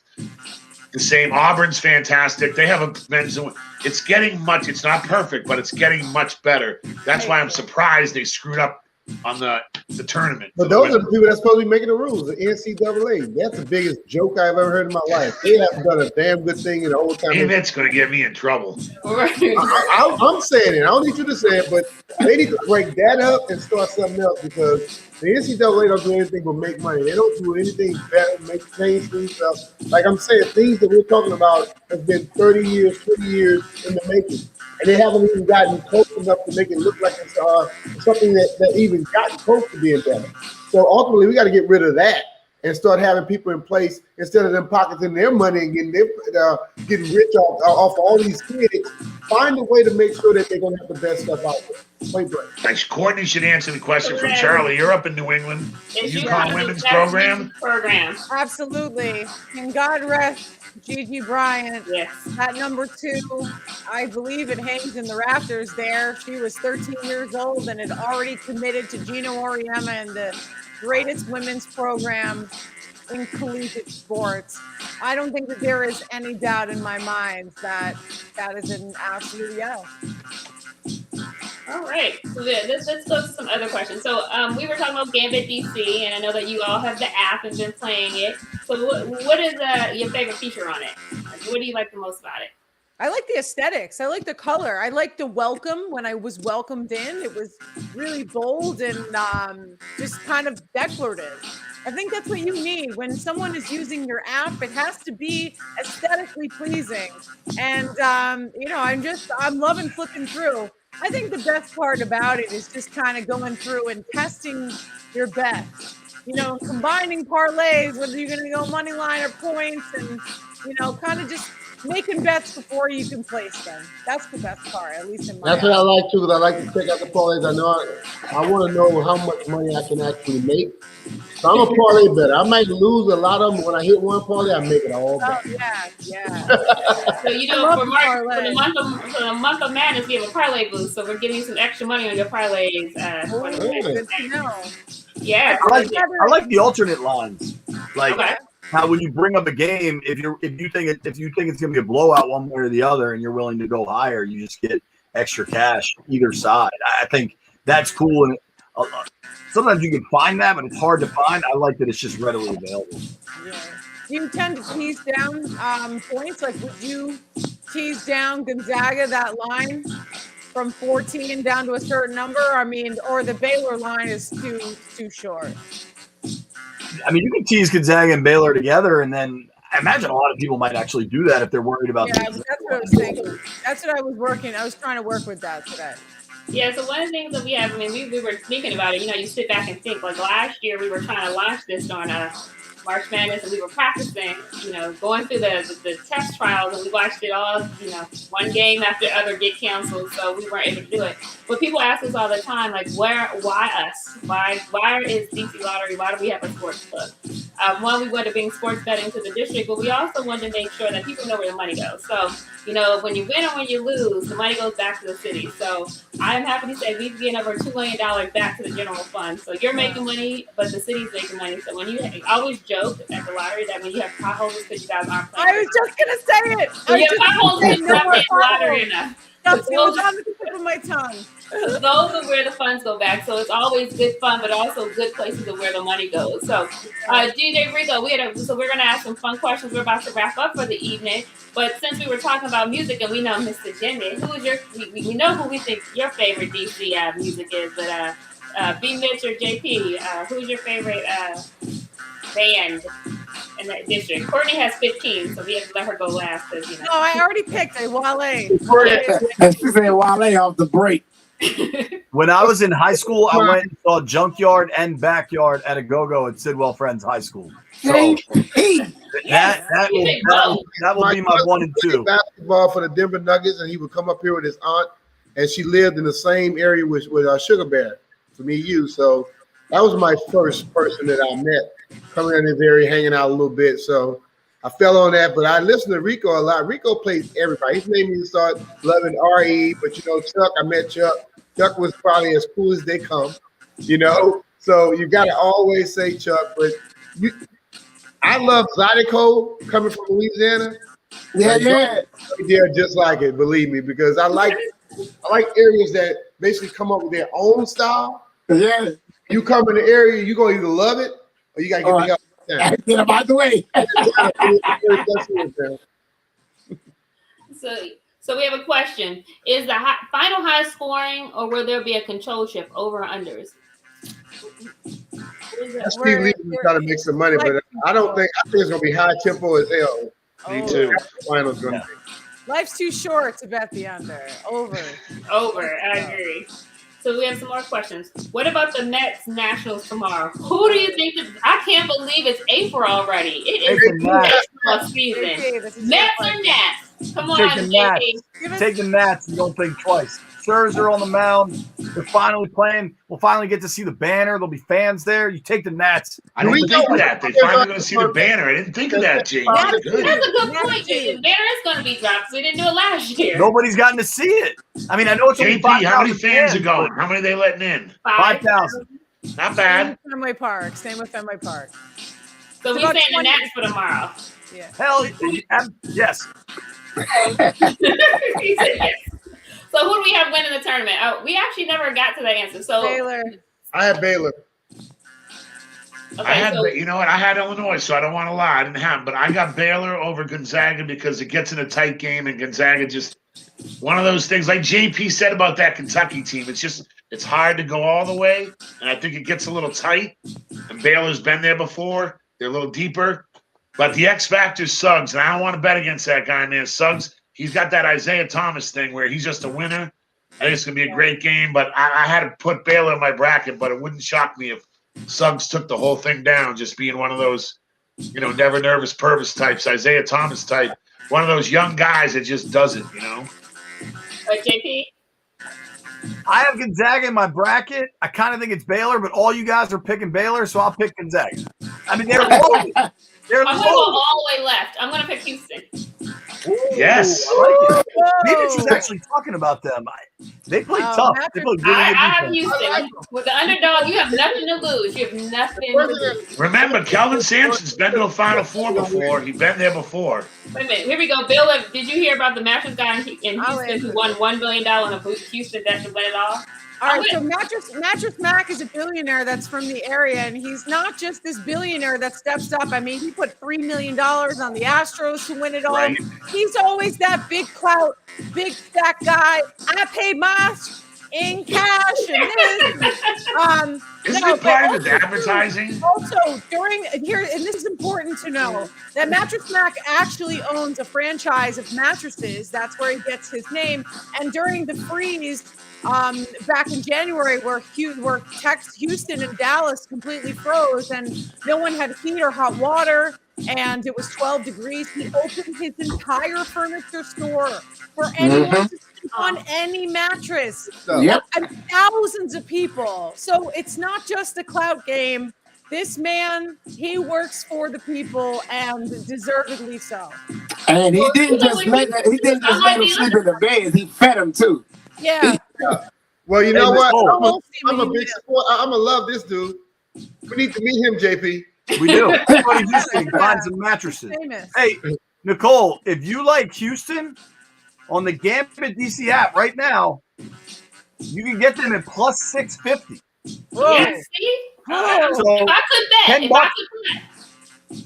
the same. Auburn's fantastic. They have a men's. It's getting much. It's not perfect, but it's getting much better. That's why I'm surprised they screwed up on the tournament. But those are the people that's supposed to be making the rules. The NCAA. That's the biggest joke I've ever heard in my life. They haven't done a damn good thing in the whole time. And that's going to get me in trouble. I'm saying it. I don't need you to say it, but they need to break that up and start something else because the NCAA don't do anything but make money. They don't do anything better, make mainstream stuff. Like I'm saying, things that we're talking about have been 30 years, 20 years in the making. And they haven't even gotten close enough to make it look like it's something that even gotten close to being better. So ultimately, we got to get rid of that and start having people in place instead of them pocketing their money and getting rich off all these kids. Find a way to make sure that they're going to have the best stuff out there. Point break. Thanks. Courtney should answer the question from Charlie. You're up in New England. UConn women's program. Absolutely. And God rest Gigi Bryant. Yes. At number 2, I believe it hangs in the rafters there. She was 13 years old and had already committed to Gino Auriemma and the greatest women's program in collegiate sports. I don't think that there is any doubt in my mind that is an absolute yes. All right. So let's go to some other questions. So we were talking about GambetDC, and I know that you all have the app and been playing it. So what is your favorite feature on it? Like, what do you like the most about it? I like the aesthetics. I like the color. I like the welcome when I was welcomed in. It was really bold and just kind of declarative. I think that's what you need when someone is using your app. It has to be aesthetically pleasing. And, I'm loving flipping through. I think the best part about it is just kind of going through and testing your bets. Combining parlays, whether you're going to go money line or points and, kind of just making bets before you can place them. That's the best part, at least in my That's what I like too, because I like to check out the parlays. I want to know how much money I can actually make. So I'm a parlay bettor. I might lose a lot of them. When I hit one parlay, I make it all back. Oh, yeah. So, for the month of madness, we have a parlay boost. So we're giving you some extra money on your parlays. Good to know. Yeah. I like the alternate lines. How when you bring up a game, if you think it's gonna be a blowout one way or the other, and you're willing to go higher, you just get extra cash either side. I think that's cool, and sometimes you can find that, but it's hard to find. I like that it's just readily available. Yeah. Do you tend to tease down points? Like, would you tease down Gonzaga that line from 14 down to a certain number? I mean, or the Baylor line is too short. I mean, you can tease Gonzaga and Baylor together, and then I imagine a lot of people might actually do that if they're worried about. Yeah, that's what I was thinking. That's what I was working. I was trying to work with that today. Yeah, so one of the things that we have, I mean, we were thinking about it. You know, you sit back and think. Like last year, we were trying to launch this on March Madness, and we were practicing. You know, going through the test trials, and we watched it all. You know, one game after other get canceled, so we weren't able to do it. But people ask us all the time, like, why us? Why is DC Lottery? Why do we have a sports club? One, we wanted to bring sports betting to the district, but we also wanted to make sure that people know where the money goes. So, you know, when you win or when you lose, the money goes back to the city. So I'm happy to say we've given over $2 million back to the general fund. So you're making money, but the city's making money. So when I always joke at the lottery that when you have potholes, because you guys aren't playing. I was just going to say it. When you have potholes, because you're not playing the lottery enough. That's what was on the tip of my tongue. Those are where the funds go back. So it's always good fun, but also good places of where the money goes. So DJ Rico, so we're going to ask some fun questions. We're about to wrap up for the evening. But since we were talking about music and we know Mr. Jimmy, we know who we think your favorite DC music is, but B. Mitch or JP, who's your favorite band in that district? Courtney has 15, so we have to let her go last. You know. No, I already picked a Wale. And she said Wale off the break. When I was in high school, I went and saw Junkyard and Backyard at a go-go at Sidwell Friends High School. So that will be my 1 and 2. Basketball for the Denver Nuggets, and he would come up here with his aunt, and she lived in the same area with Sugar Bear for me, you. So that was my first person that I met coming in this area, hanging out a little bit. So I fell on that, but I listened to Rico a lot. Rico plays everybody. He's made me start loving R.E., but, you know, Chuck, I met Chuck. Chuck was probably as cool as they come, you know. So you got to always say Chuck, but I love Zydeco coming from Louisiana. Yeah. They're just like it, believe me, because I like areas that basically come up with their own style. Yeah. You come in the area, you're going to either love it or you got to get the hell down. Get him out the way. So we have a question. Is the final high scoring, or will there be a control shift over or unders? Steve Lee trying to make some money, but I think it's going to be high tempo as hell. Me too. Finals going to be. Life's too short to bet the under. Over. I agree. So we have some more questions. What about the Mets Nationals tomorrow? Who do you think? I can't believe it's April already. It is baseball season. Mets or Nats? Come on, JP. Take the Nats and don't think twice. Scherzer on the mound. They're finally playing. We'll finally get to see the banner. There'll be fans there. You take the Nats. I didn't think of that. They're finally going to see the banner. I didn't think of that, James. That's a good point, James. The banner is going to be dropped. So we didn't do it last year. Nobody's gotten to see it. I mean, I know it's only JP, how many fans are going? How many are they letting in? 5,000. Not bad. Fenway Park. Same with Fenway Park. So we're saying the Nats for tomorrow. Yeah. Hell, yes. He said yes. So who do we have winning the tournament? Oh, we actually never got to that answer. So Baylor. I had Baylor. Okay, I had, you know what? I had Illinois, so I don't want to lie. I didn't have, but I got Baylor over Gonzaga because it gets in a tight game, and Gonzaga just one of those things. Like JP said about that Kentucky team, it's hard to go all the way, and I think it gets a little tight. And Baylor's been there before; they're a little deeper. But the X factor Suggs, and I don't want to bet against that guy, man. Suggs, he's got that Isaiah Thomas thing where he's just a winner. I think it's going to be a great game, but I had to put Baylor in my bracket, but it wouldn't shock me if Suggs took the whole thing down, just being one of those, you know, never nervous Purvis types, Isaiah Thomas type, one of those young guys that just does it, you know. JP? I have Gonzaga in my bracket. I kind of think it's Baylor, but all you guys are picking Baylor, so I'll pick Gonzaga. I mean, they're loaded. I'm going to go all the way left. I'm going to pick Houston. Ooh, Yes. I like it. Maybe she's actually talking about them. They play tough. They play really good I have defense. Houston. With the underdog, you have nothing to lose. You have nothing to lose. Remember, Kelvin Sampson's been to a Final Four before. He's been there before. Wait a minute. Here we go. Bill, did you hear about the mattress guy in Houston who won $1 billion in a Houston that should win it all? All right, so Mattress Mac is a billionaire that's from the area, and he's not just this billionaire that steps up. I mean, he put $3 million on the Astros to win it all. Right. He's always that big clout, big fat guy. I paid my in cash and this. Isn't it part of the advertising? Also, during here, and this is important to know, that Mattress Mac actually owns a franchise of mattresses. That's where he gets his name. And during the freeze back in January, where Houston and Dallas completely froze and no one had heat or hot water, and it was 12 degrees, he opened his entire furniture store for anyone to sleep on any mattress. Yep. And thousands of people. So it's not just a clout game. This man, he works for the people, and deservedly so. And he didn't just let him sleep in the bed. He fed him too. Yeah. Well, you know what? I'm a Nicole. big support. I'm gonna love this dude. We need to meet him, JP. We do. Everybody just find some mattresses. Famous. Hey, Nicole, if you like Houston, on the GambetDC app right now, you can get them at plus 650. Yeah, see? So, If I could bet, $10 if I could bet.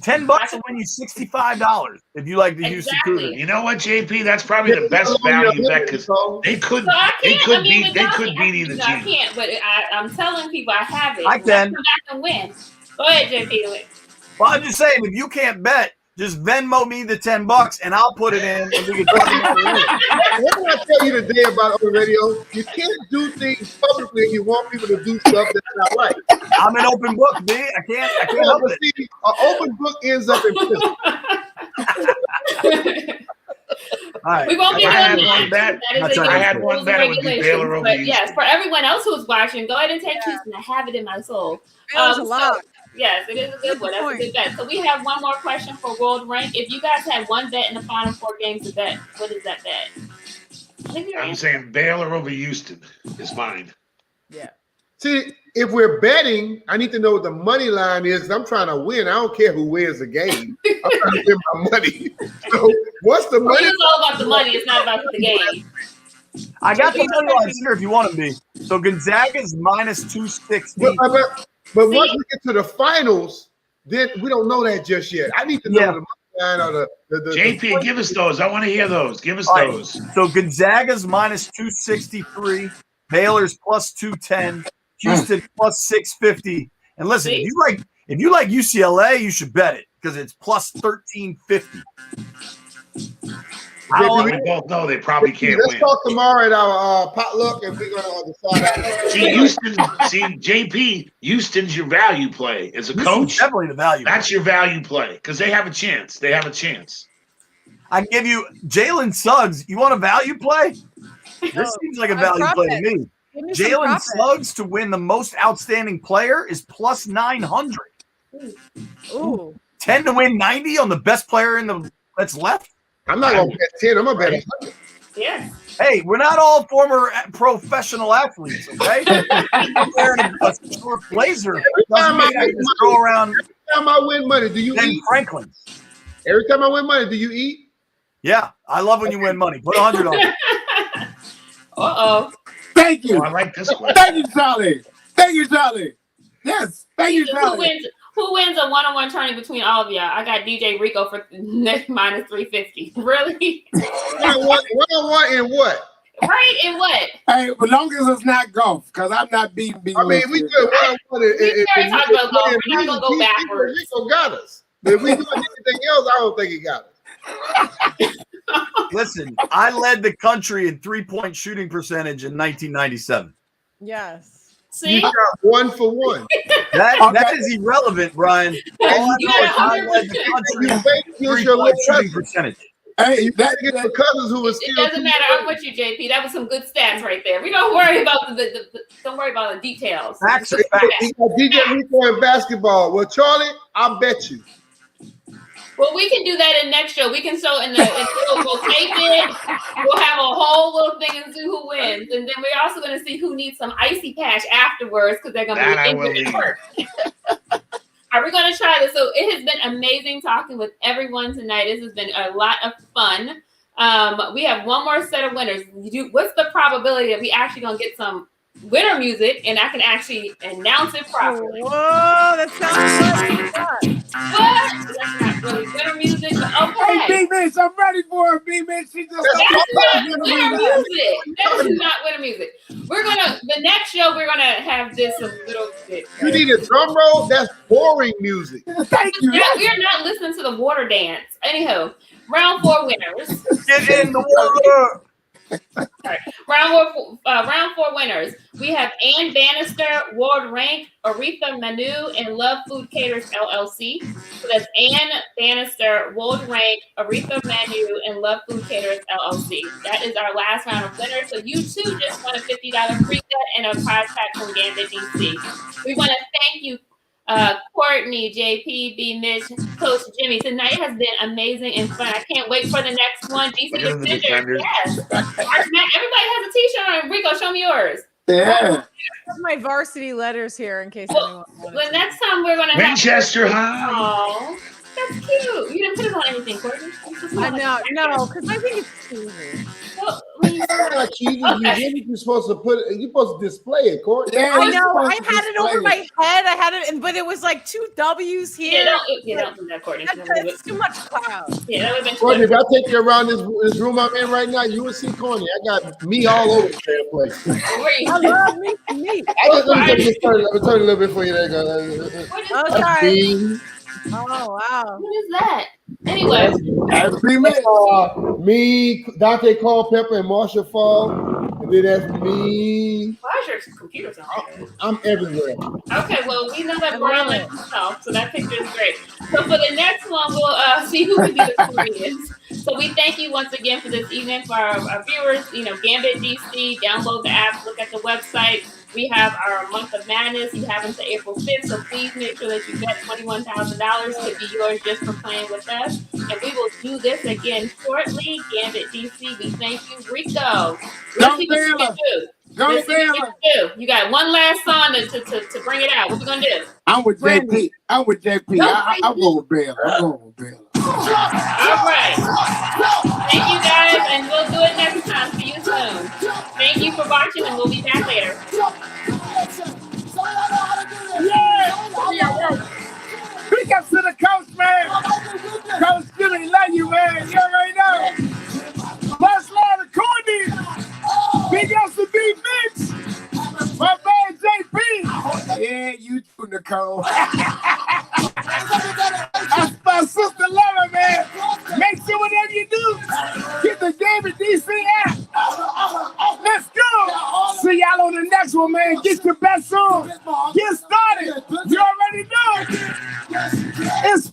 $10 will win you $65 if you like the Houston Exactly. Cougars. You know what, JP? That's probably the best value bet because they could So I can't. beat either I team. can't, but I'm telling people I have it. I can. Come back and win. Go ahead, JP. Well, I'm just saying, if you can't bet, just Venmo me the $10 and I'll put it in and we can talk about it. What did I tell you today about on the radio? You can't do things publicly if you want people to do stuff that's not right. I'm an open book, B. I can't help it. See, an open book ends up in prison. All right. We won't be I doing had one bet. That is I against had the one rules bet, and it would be regulations. Baylor over But Houston. yes, for everyone else who's watching, go ahead and take Houston. I have it in my soul. That was a lot. So, yes, it is a good one. That's a point. good bet. So we have one more question for World Rank. If you guys had one bet in the final 4 games to bet, what is that bet? I'm saying Baylor over Houston is mine. Yeah. See, if we're betting, I need to know what the money line is. 'Cause I'm trying to win. I don't care who wins the game. I'm trying to win my money. So what's the money? It's all about the money. It's not about the game. I got the money lines here if you want them, B. So Gonzaga's minus 260. But once we get to the finals, then we don't know that just yet. I need to know the money line or the JP, give us those. I want to hear those. Give us All right. those. So Gonzaga's minus 263, Baylor's plus 210, Houston plus 650. And listen, See? if you like UCLA, you should bet it because it's plus 1350. We both know they probably can't Let's win. talk tomorrow at our potluck, and we're gonna decide. See, JP, Houston's your value play as a Houston's coach. definitely the value. That's your value play because they have a chance. They have a chance. I give you Jalen Suggs. You want a value play? This seems like a value play to me. Give me some Jalen profit. Suggs to win the most outstanding player is plus 900. Ooh. 10 to win 90 on the best player that's left. I'm not gonna bet 10. I'm gonna bet 100. Yeah. Hey, we're not all former professional athletes, okay? I'm wearing a short blazer. Doesn't mean I just go around Every time I win money, do you Ben eat? Franklin. Every time I win money, do you eat? Yeah, I love when you win money. Put 100 on it. Uh-oh. Thank you. Oh, I like this one. Thank you, Charlie. Thank you, Charlie. Yes. Thank you, Who Charlie. wins a one-on-one tourney between all of y'all? I got DJ Rico for minus 350. Really? One-on-one in what? Right? In what? Hey, as long as it's not golf, because I'm not beating I mean, we do one-on-one. We already talked about golf. We're not gonna go backwards. Rico got us. But if we do anything else, I don't think he got us. Listen, I led the country in three-point shooting percentage in 1997. Yes. See? You got 1 for 1. That is irrelevant, Brian. All I You know got is I led the country You in wait till your three-point little shooting cousin. percentage. Hey, You got to get the cousins who was It still. doesn't matter. I'm with you, JP. That was some good stats right there. We don't worry about don't worry about the details. Facts are facts. He got DJ Rico in basketball. Well, Charlie, I bet you. Well, we can do that in next show. We can show we'll tape it. We'll have a whole little thing and see who wins. And then we're also going to see who needs some icy patch afterwards because they're going That I to will be leave. work. Are we going to try this? So it has been amazing talking with everyone tonight. This has been a lot of fun. We have one more set of winners. What's the probability that we actually going to get some winner music, and I can actually announce it properly. Whoa, that sounds like What? That's not really winner music, but Hey, okay. B-Mitch, I'm ready for her, B-Mitch. She just That's not winter music. That is not winter music. The next show, we're gonna have this a little bit. You need a drum roll? That's boring music. Thank you. Yeah, we are not listening to the water dance. Anyhow, round 4 winners. Get in the water. Sorry. Round 4 winners. We have Ann Bannister, Ward Rank, Aretha Manu, and Love Food Caterers LLC. So that's Ann Bannister, Ward Rank, Aretha Manu, and Love Food Caterers LLC. That is our last round of winners. So you too just won a $50 free set and a prize pack from GambetDC. We want to thank you, Courtney, JP, B, Mitch, Coach Jimmy. Tonight has been amazing and fun. I can't wait for the next one. DC Defenders. Yes. Everybody has a t-shirt on. Rico, show me yours. Yeah. I have my varsity letters here in case anyone wanted The to. next time we're going to Winchester High. Oh, that's cute. You didn't put it on anything, Courtney. No, because I think it's cheesy. Well, It's not cheating. You're supposed to display it, Courtney. Yeah, I you're know. I supposed to had it over display my head. I had it, but it was like 2 W's here. don't do that, Courtney. That's too much cloud. Yeah, that would have been Courtney, if I take you around this room I'm in right now, you will see Courtney. I got me all over the damn place. I love me. Let me turn a little bit for you. There you go. What is, Okay. Oh wow. what is that? Anyway, That's B-Mitch. Me, Dante Culpepper, and Marshall Fall. And then that's me. why is your computer on? I'm everywhere. Okay, well, we know that Brown likes himself, so that picture is great. So for the next one, we'll see who can be the Koreans. So we thank you once again for this evening. For our viewers, GambetDC, download the app, look at the website. We have our month of madness. You have until April 5th, so please make sure that you bet $21,000 to be yours just for playing with us. And we will do this again shortly. GambetDC, we thank you. Rico, let's see what you can do. Let's see what you can do. You got one last song to bring it out. What you gonna do? I'm with JP. I'm with JP. I'm going with Bill. All right. Thank you guys, and we'll do it next time. See you soon. Thank you for watching, and we'll be back later. Big up to the coach, man. Coach Jimmy, love you, man. You already know. Much love to Courtney. Big ups to B-Mitch. My man JP. Yeah, you too, Nicole. That's my sister Laura, man. Make sure whatever you do, get the GambetDC app. Let's go. See y'all on the next one, man. Get your best on. Get started. You already know. It's